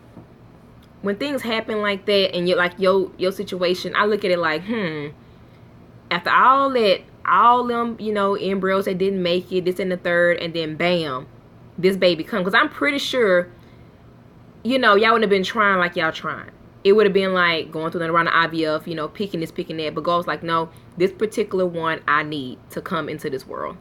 when things happen like that, and you're like your situation, I look at it like, after all them, you know, embryos that didn't make it, this and the third, and then bam, this baby come. Because I'm pretty sure, you know, y'all wouldn't have been trying like y'all trying. It would have been like going through the round of IVF, you know, picking this, picking that. But God was like, no, this particular one I need to come into this world.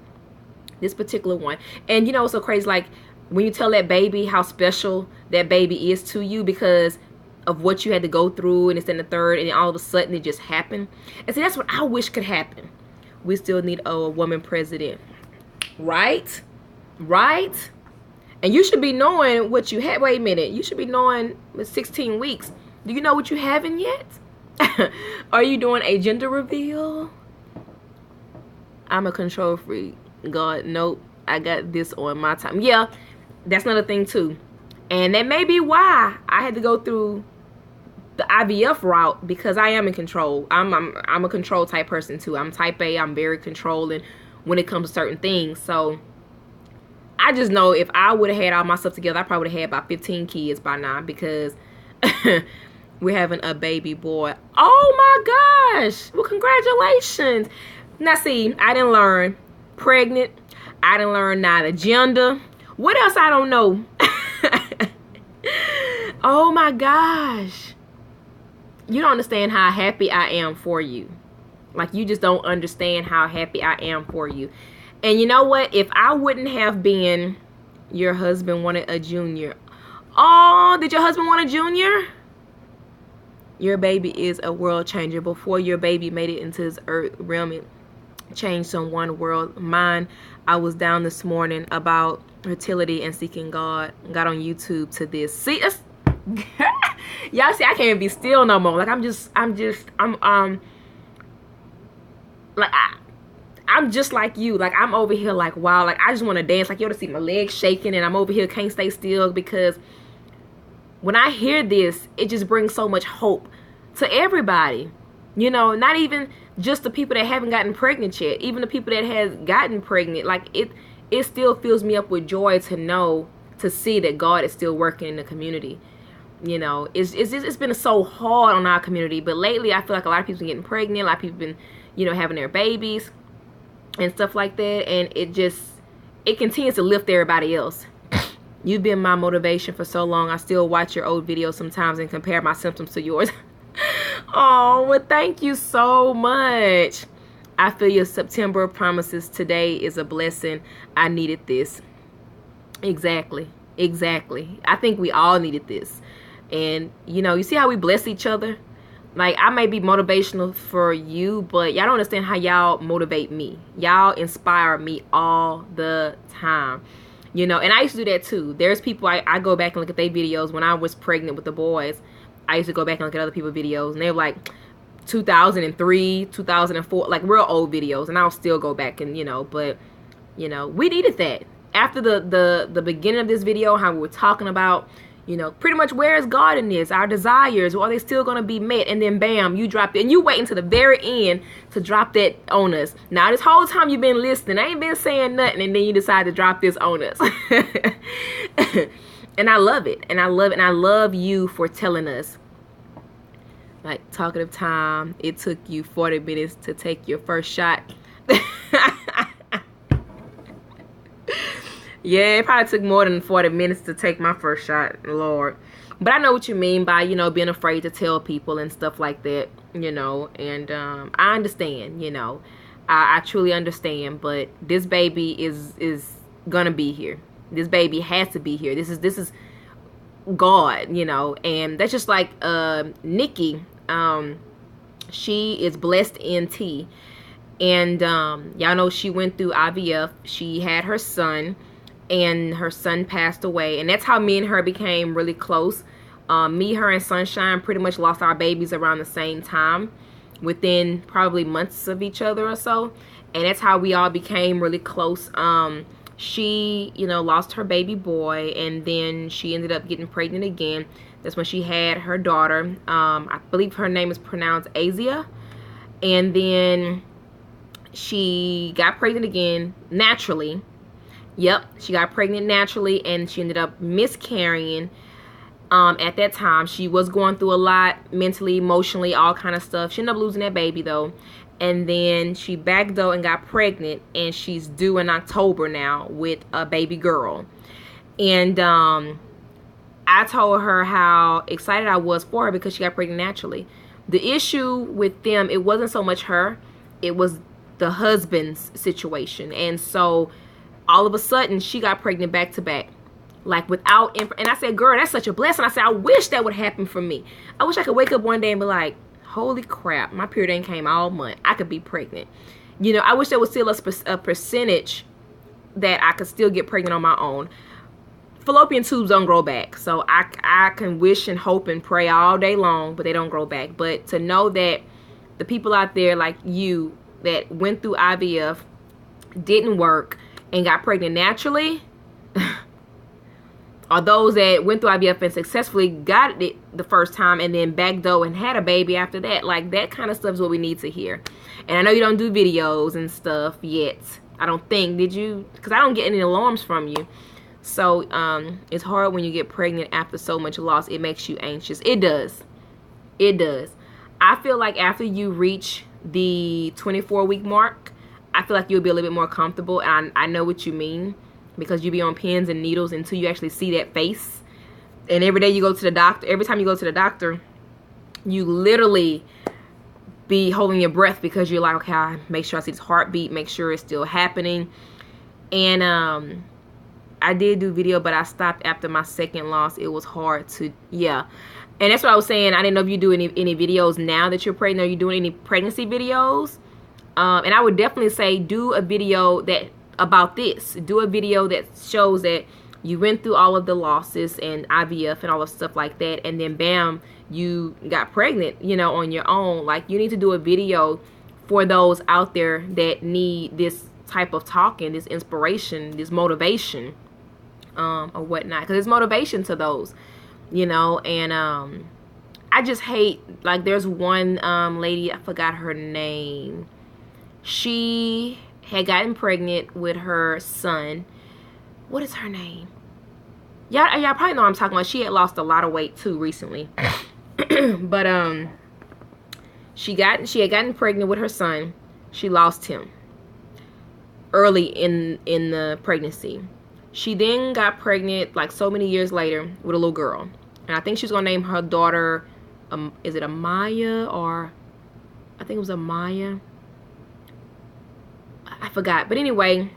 This particular one. And you know, it's so crazy, like when you tell that baby how special that baby is to you because of what you had to go through, and it's in the third, and all of a sudden it just happened. And see, that's what I wish could happen. We still need a woman president. Right? Right? And you should be knowing what you had. Wait a minute. You should be knowing with 16 weeks. Do you know what you haven't yet? Are you doing a gender reveal? I'm a control freak. God, nope. I got this on my time. Yeah, that's another thing too. And that may be why I had to go through the IVF route, because I am in control. I'm a control type person too. I'm type A. I'm very controlling when it comes to certain things. So I just know if I would have had all my stuff together, I probably would have had about 15 kids by now, because we're having a baby boy. Oh my gosh. Well, congratulations. Now see, I didn't learn pregnant. I didn't learn neither gender. What else I don't know? Oh my gosh. You don't understand how happy I am for you. Like, you just don't understand how happy I am for you. And you know what? If I wouldn't have been, your husband wanted a junior. Oh, did your husband want a junior? Your baby is a world changer. Before your baby made it into this earth realm, it changed someone's world. Mine, I was down this morning about fertility and seeking God. Got on YouTube to this. See, it's y'all see, I can't be still no more. Like, I'm just like you. Like, I'm over here like, wow, like I just want to dance. Like, you ought to see my legs shaking, and I'm over here can't stay still, because when I hear this, it just brings so much hope to everybody. You know, not even just the people that haven't gotten pregnant yet, even the people that has gotten pregnant. Like, it still fills me up with joy to know, to see that God is still working in the community. You know, it's been so hard on our community, but lately I feel like a lot of people are getting pregnant, a lot of people been, you know, having their babies and stuff like that, and it continues to lift everybody else. You've been my motivation for so long. I still watch your old videos sometimes and compare my symptoms to yours. Oh, well, thank you so much. I feel your September promises today is a blessing. I needed this. Exactly. I think we all needed this. And, you know, you see how we bless each other? Like, I may be motivational for you, but y'all don't understand how y'all motivate me. Y'all inspire me all the time. You know, and I used to do that too. There's people, I go back and look at their videos when I was pregnant with the boys. I used to go back and look at other people's videos, and they were like 2003, 2004, like real old videos. And I'll still go back and, you know, but, you know, we needed that. After the beginning of this video, how we were talking about, you know, pretty much where is God in this? Our desires, are they still going to be met? And then bam, you drop it. And you wait until the very end to drop that on us. Now, this whole time you've been listening, I ain't been saying nothing, and then you decide to drop this on us. And I love it. And I love it. And I love you for telling us. Like, talkative time, it took you 40 minutes to take your first shot. Yeah, it probably took more than 40 minutes to take my first shot, Lord. But I know what you mean by, you know, being afraid to tell people and stuff like that, you know. And I understand, you know. I truly understand. But this baby is going to be here. This baby has to be here. This is God, you know. And that's just like Nikki. She is blessed NT. And y'all know she went through IVF. She had her son. And her son passed away, and that's how me and her became really close. Me, her, and Sunshine pretty much lost our babies around the same time, within probably months of each other or so. And that's how we all became really close. She, you know, lost her baby boy, and then she ended up getting pregnant again. That's when she had her daughter. I believe her name is pronounced Asia. And then she got pregnant again naturally. Yep, she got pregnant naturally, and she ended up miscarrying. At that time, she was going through a lot, mentally, emotionally, all kind of stuff. She ended up losing that baby, though. And then she backdoored and got pregnant, and she's due in October now with a baby girl. And I told her how excited I was for her because she got pregnant naturally. The issue with them, it wasn't so much her, it was the husband's situation. And so all of a sudden, she got pregnant back to back, like without, and I said, girl, that's such a blessing. I said, I wish that would happen for me. I wish I could wake up one day and be like, holy crap, my period ain't came all month. I could be pregnant. You know, I wish there was still a percentage that I could still get pregnant on my own. Fallopian tubes don't grow back. So I can wish and hope and pray all day long, but they don't grow back. But to know that the people out there like you that went through IVF, didn't work, and got pregnant naturally, or those that went through IVF and successfully got it the first time and then backdoored and had a baby after that, like that kind of stuff is what we need to hear. And I know you don't do videos and stuff yet. I don't think, did you? Because I don't get any alarms from you. So it's hard when you get pregnant after so much loss. It makes you anxious. It does. It does. I feel like after you reach the 24-week mark, I feel like you'll be a little bit more comfortable. And I know what you mean, because you be on pins and needles until you actually see that face. And every day you go to the doctor, every time you go to the doctor, you literally be holding your breath because you're like, okay, I make sure I see this heartbeat, make sure it's still happening. And I did do video, but I stopped after my second loss. It was hard to, yeah. And that's what I was saying. I didn't know if you do any videos now that you're pregnant. Are you doing any pregnancy videos? And I would definitely say do a video that about this. Do a video that shows that you went through all of the losses and IVF and all of stuff like that, and then bam, you got pregnant, you know, on your own. Like, you need to do a video for those out there that need this type of talking, this inspiration, this motivation, or whatnot, because it's motivation to those, you know. And I just hate, like, there's one lady, I forgot her name. She had gotten pregnant with her son. What is her name? Y'all probably know what I'm talking about. She had lost a lot of weight too recently. But she had gotten pregnant with her son. She lost him early in the pregnancy. She then got pregnant like so many years later with a little girl. And I think she's gonna name her daughter, is it Amaya, or I think it was Amaya. I forgot. But anyway,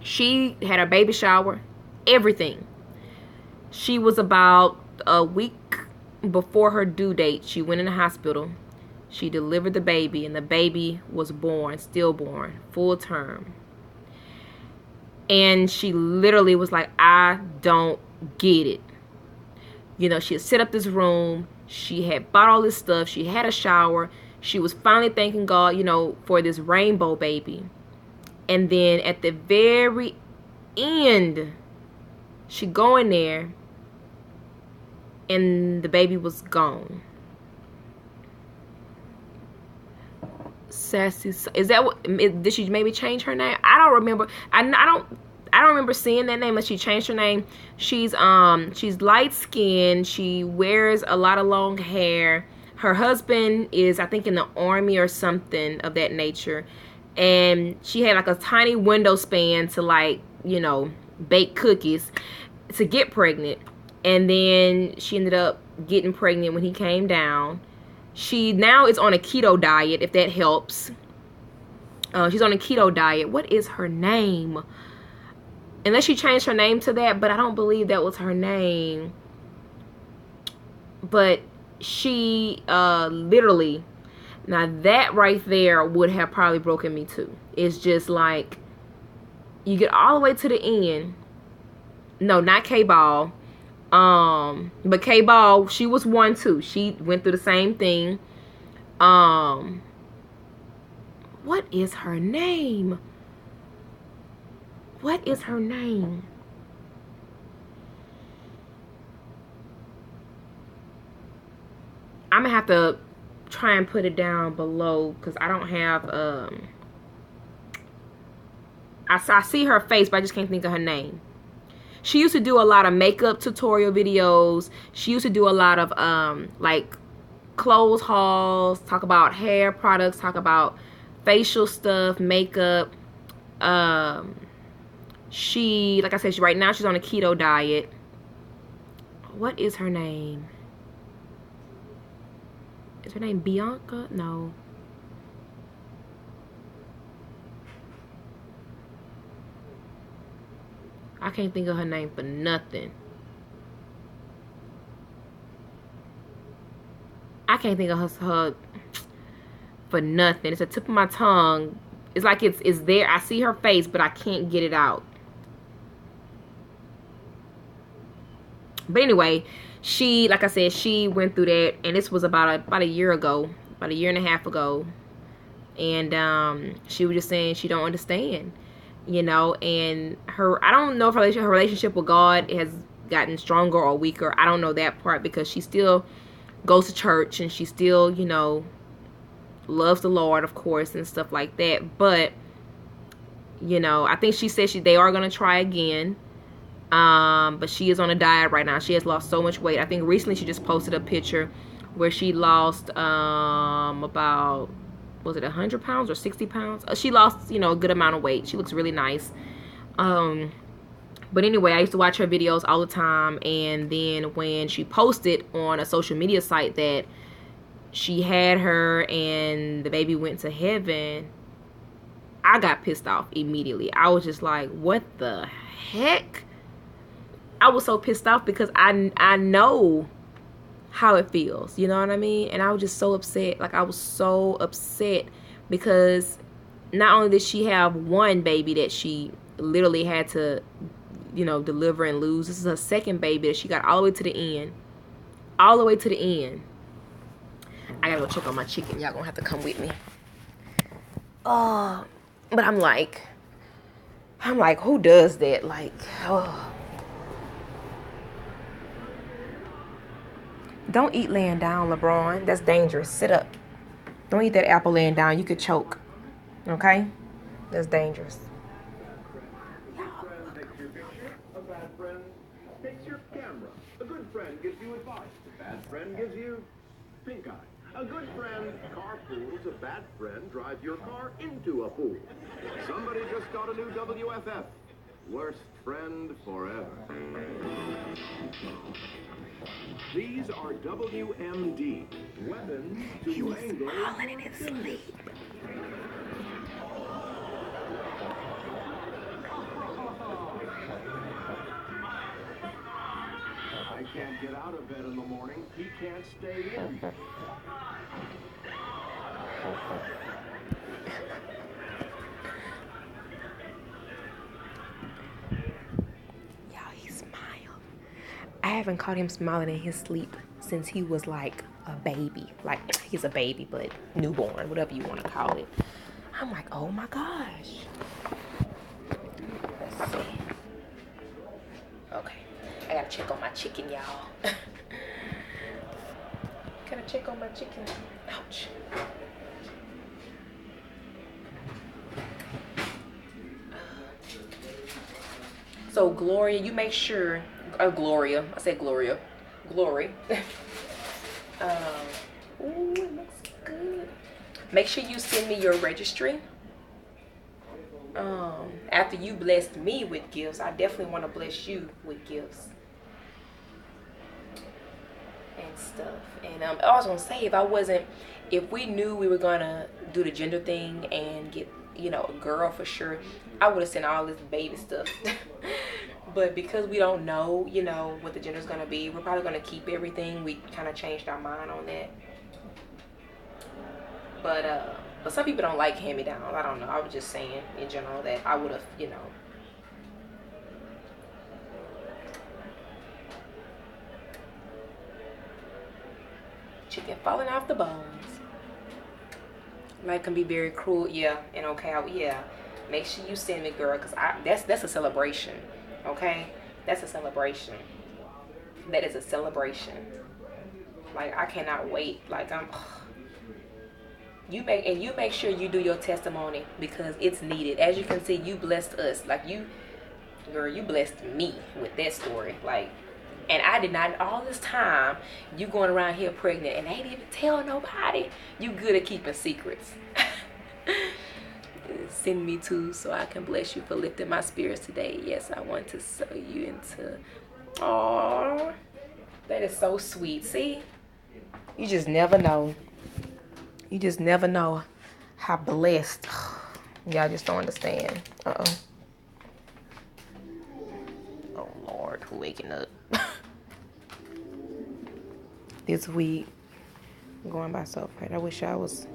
she had her baby shower, everything. She was about a week before her due date. She went in the hospital. She delivered the baby, and the baby was born, stillborn, full term. And she literally was like, I don't get it. You know, she had set up this room. She had bought all this stuff. She had a shower. She was finally thanking God, you know, for this rainbow baby. And then at the very end, she go in there and the baby was gone. Sassy, is that what, did she maybe change her name? I don't remember. I don't remember seeing that name unless she changed her name. She's light skinned. She wears a lot of long hair. Her husband is, I think, in the army or something of that nature. And she had like a tiny window span to, like, you know, bake cookies to get pregnant. And then she ended up getting pregnant when he came down. She now is on a keto diet, if that helps. She's on a keto diet. What is her name? Unless she changed her name to that, but I don't believe that was her name. But she literally, now that right there would have probably broken me too. It's just like, you get all the way to the end. No, not K-Ball. But K-Ball, she was one too. She went through the same thing. What is her name? What is her name? I'm gonna have to try and put it down below because I don't have I see her face, but I just can't think of her name. She used to do a lot of makeup tutorial videos. She used to do a lot of like clothes hauls, talk about hair products, talk about facial stuff, makeup. She, like I said, right now she's on a keto diet. What is her name? Is her name Bianca? No. I can't think of her name for nothing. I can't think of her for nothing. It's a tip of my tongue. It's like it's there. I see her face, but I can't get it out. But anyway, she, like I said, she went through that, and this was about a year ago, about a year and a half ago. And she was just saying she don't understand. You know, and I don't know if her relationship with God has gotten stronger or weaker. I don't know that part because she still goes to church and she still, you know, loves the Lord, of course, and stuff like that. But, you know, I think she said they are going to try again. But she is on a diet right now. She has lost so much weight. I think recently she just posted a picture where she lost about, was it 100 pounds or 60 pounds? She lost, you know, a good amount of weight. She looks really nice. But anyway, I used to watch her videos all the time. And then when she posted on a social media site that she had her and the baby went to heaven, I got pissed off immediately. I was just like, what the heck? I was so pissed off because I know how it feels, you know what I mean? And I was just so upset. Like, I was so upset because not only did she have one baby that she literally had to, you know, deliver and lose. This is her second baby that she got all the way to the end. All the way to the end. I gotta go check on my chicken. Y'all gonna have to come with me. But I'm like, who does that? Like, oh. Don't eat laying down, LeBron. That's dangerous. Sit up. Don't eat that apple laying down. You could choke. Okay? That's dangerous. A bad friend takes your camera. A good friend gives you advice. A bad friend gives you pink eye. A good friend carpools. A bad friend drives your car into a pool. Somebody just got a new WFF. Worst friend forever. These are WMD. Weapons to angle. Falling in his sleep. I can't get out of bed in the morning. He can't stay in. Y'all, he smiled. I haven't caught him smiling in his sleep since he was like a baby. Like, he's a baby, but newborn, whatever you want to call it. I'm like, oh my gosh. Let's see. Okay. I gotta check on my chicken, y'all. Gotta check on my chicken. Ouch. So Gloria, you make sure, Gloria, I said Gloria, Glory. Ooh, it looks good. Make sure you send me your registry. After you blessed me with gifts, I definitely want to bless you with gifts and stuff. And I was gonna say, if we knew we were gonna do the gender thing and get, you know, a girl for sure, I would have sent all this baby stuff. But because we don't know, you know, what the gender's gonna be, we're probably gonna keep everything. We kind of changed our mind on that. But some people don't like hand-me-downs. I don't know. I was just saying in general that I would have, you know. Chicken falling off the bones. Life can be very cruel, yeah, and okay, yeah. Make sure you send me, girl, because that's a celebration, okay? That's a celebration. That is a celebration. Like, I cannot wait. Like, you make sure you do your testimony because it's needed. As you can see, you blessed us. Like, girl, you blessed me with that story. Like, and I did not, all this time, you going around here pregnant and ain't even tell nobody. You good at keeping secrets. Send me too so I can bless you for lifting my spirits today. Yes, I want to sow you into, oh, that is so sweet. See, you just never know. You just never know how blessed. Y'all just don't understand. Uh-oh. Oh, Lord, who waking up? This week, I'm going by so fast. I wish I was...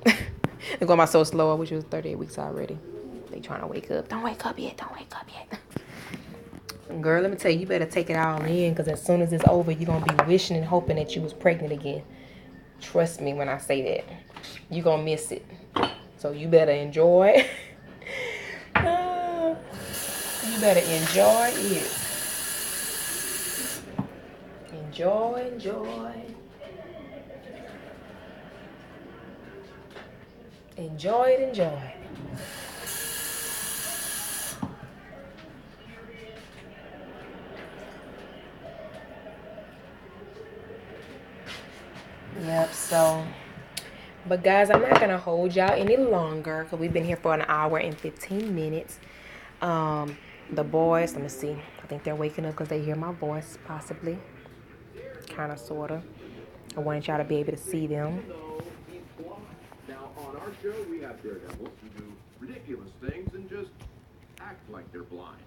I'm going by so slow. I wish it was 38 weeks already. They trying to wake up. Don't wake up yet. Don't wake up yet. Girl, let me tell you, you better take it all in because as soon as it's over, you're going to be wishing and hoping that you was pregnant again. Trust me when I say that. You're going to miss it. So you better enjoy. You better enjoy it. Enjoy, enjoy. Enjoy it, enjoy. Yep, so, but guys, I'm not going to hold y'all any longer because we've been here for an hour and 15 minutes. The boys, let me see. I think they're waking up because they hear my voice, possibly. Kind of, sort of. I wanted y'all to be able to see them. No, he's blind. Now, on our show, we have daredevils who do ridiculous things and just act like they're blind.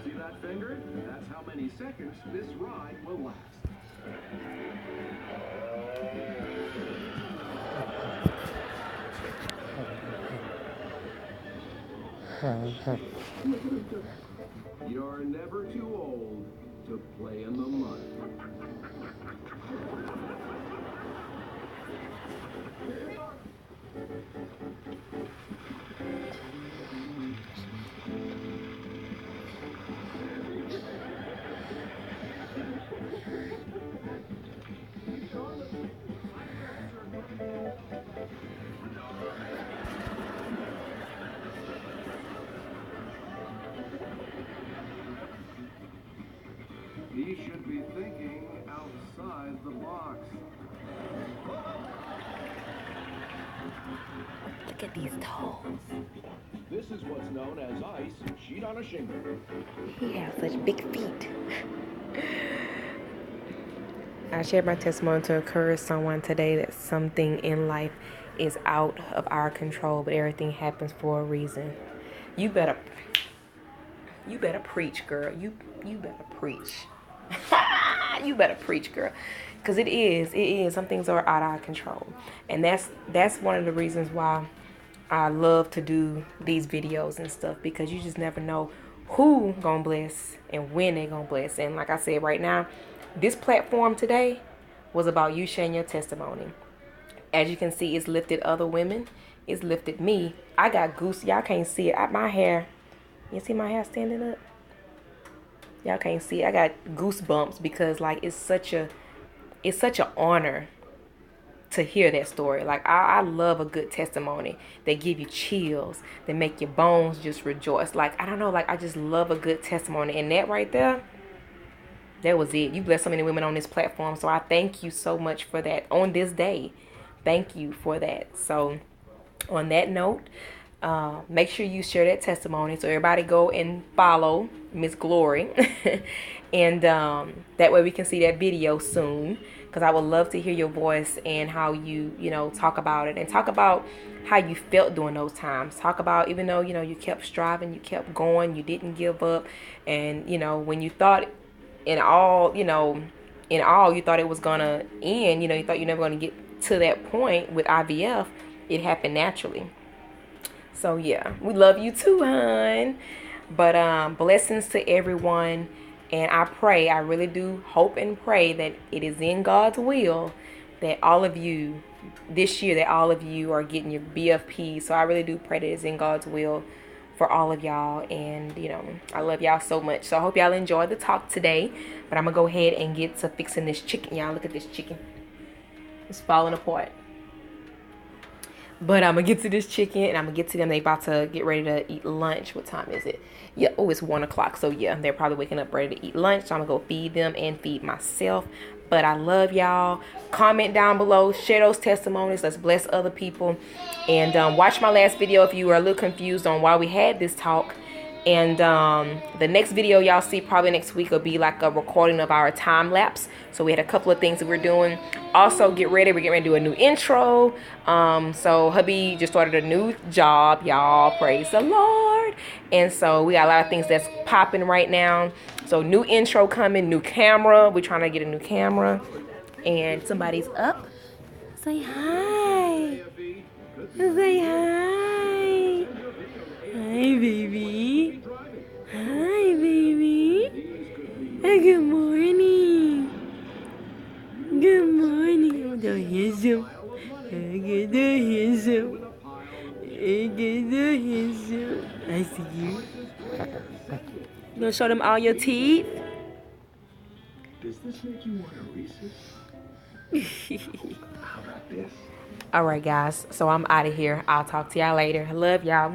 See that finger? That's how many seconds this ride will last. You're never too old to play in the mud. He should be thinking outside the box. Look at these toes. This is what's known as ice sheet on a shingle. He has such big feet. I shared my testimony to encourage someone today that something in life is out of our control, but everything happens for a reason. You better preach, girl. You better preach. You better preach, girl. Because it is. Some things are out of our control. And that's one of the reasons why I love to do these videos and stuff, because you just never know who gonna bless and when they gonna bless. And like I said, right now, this platform today was about you sharing your testimony. As you can see, it's lifted other women. It's lifted me. I got goose. Y'all can't see it. My hair. You see my hair standing up? Y'all can't see it. I got goosebumps because like it's such an honor to hear that story. Like I love a good testimony that give you chills, that make your bones just rejoice. Like I don't know, like I just love a good testimony, and that right there, that was it. You blessed so many women on this platform, so I thank you so much for that on this day. Thank you for that. So on that note, make sure you share that testimony so everybody go and follow Miss Glory. And that way we can see that video soon, because I would love to hear your voice and how you talk about it, and talk about how you felt during those times. Talk about, even though you kept striving, you kept going, you didn't give up, and when you thought in all you thought it was gonna end, you thought you're never gonna get to that point with IVF, it happened naturally. So yeah, we love you too, hon. But blessings to everyone. And I really do hope and pray that it is in God's will that all of you, this year, that all of you are getting your BFP. So I really do pray that it's in God's will for all of y'all. And, I love y'all so much. So I hope y'all enjoyed the talk today. But I'm going to go ahead and get to fixing this chicken. Y'all, look at this chicken. It's falling apart. But I'm going to get to this chicken, and I'm going to get to them. They about to get ready to eat lunch. What time is it? Yeah, it's 1 o'clock. So, yeah, they're probably waking up ready to eat lunch. So, I'm going to go feed them and feed myself. But I love y'all. Comment down below. Share those testimonies. Let's bless other people. And watch my last video if you were a little confused on why we had this talk. And the next video y'all see probably next week will be like a recording of our time lapse. So we had a couple of things that we're doing. Also, get ready. We're getting ready to do a new intro. So hubby just started a new job, y'all. Praise the Lord. And so we got a lot of things that's popping right now. So new intro coming, new camera. We're trying to get a new camera. And somebody's up. Say hi. Say hi. Hi, baby. Hi, baby. Good morning. Good morning. Oh, the handsome. Good, the handsome. Good, the handsome. I see you. You gonna show them all your teeth? Does this make you want a Reese's? How about this? All right, guys. So I'm out of here. I'll talk to y'all later. Love y'all.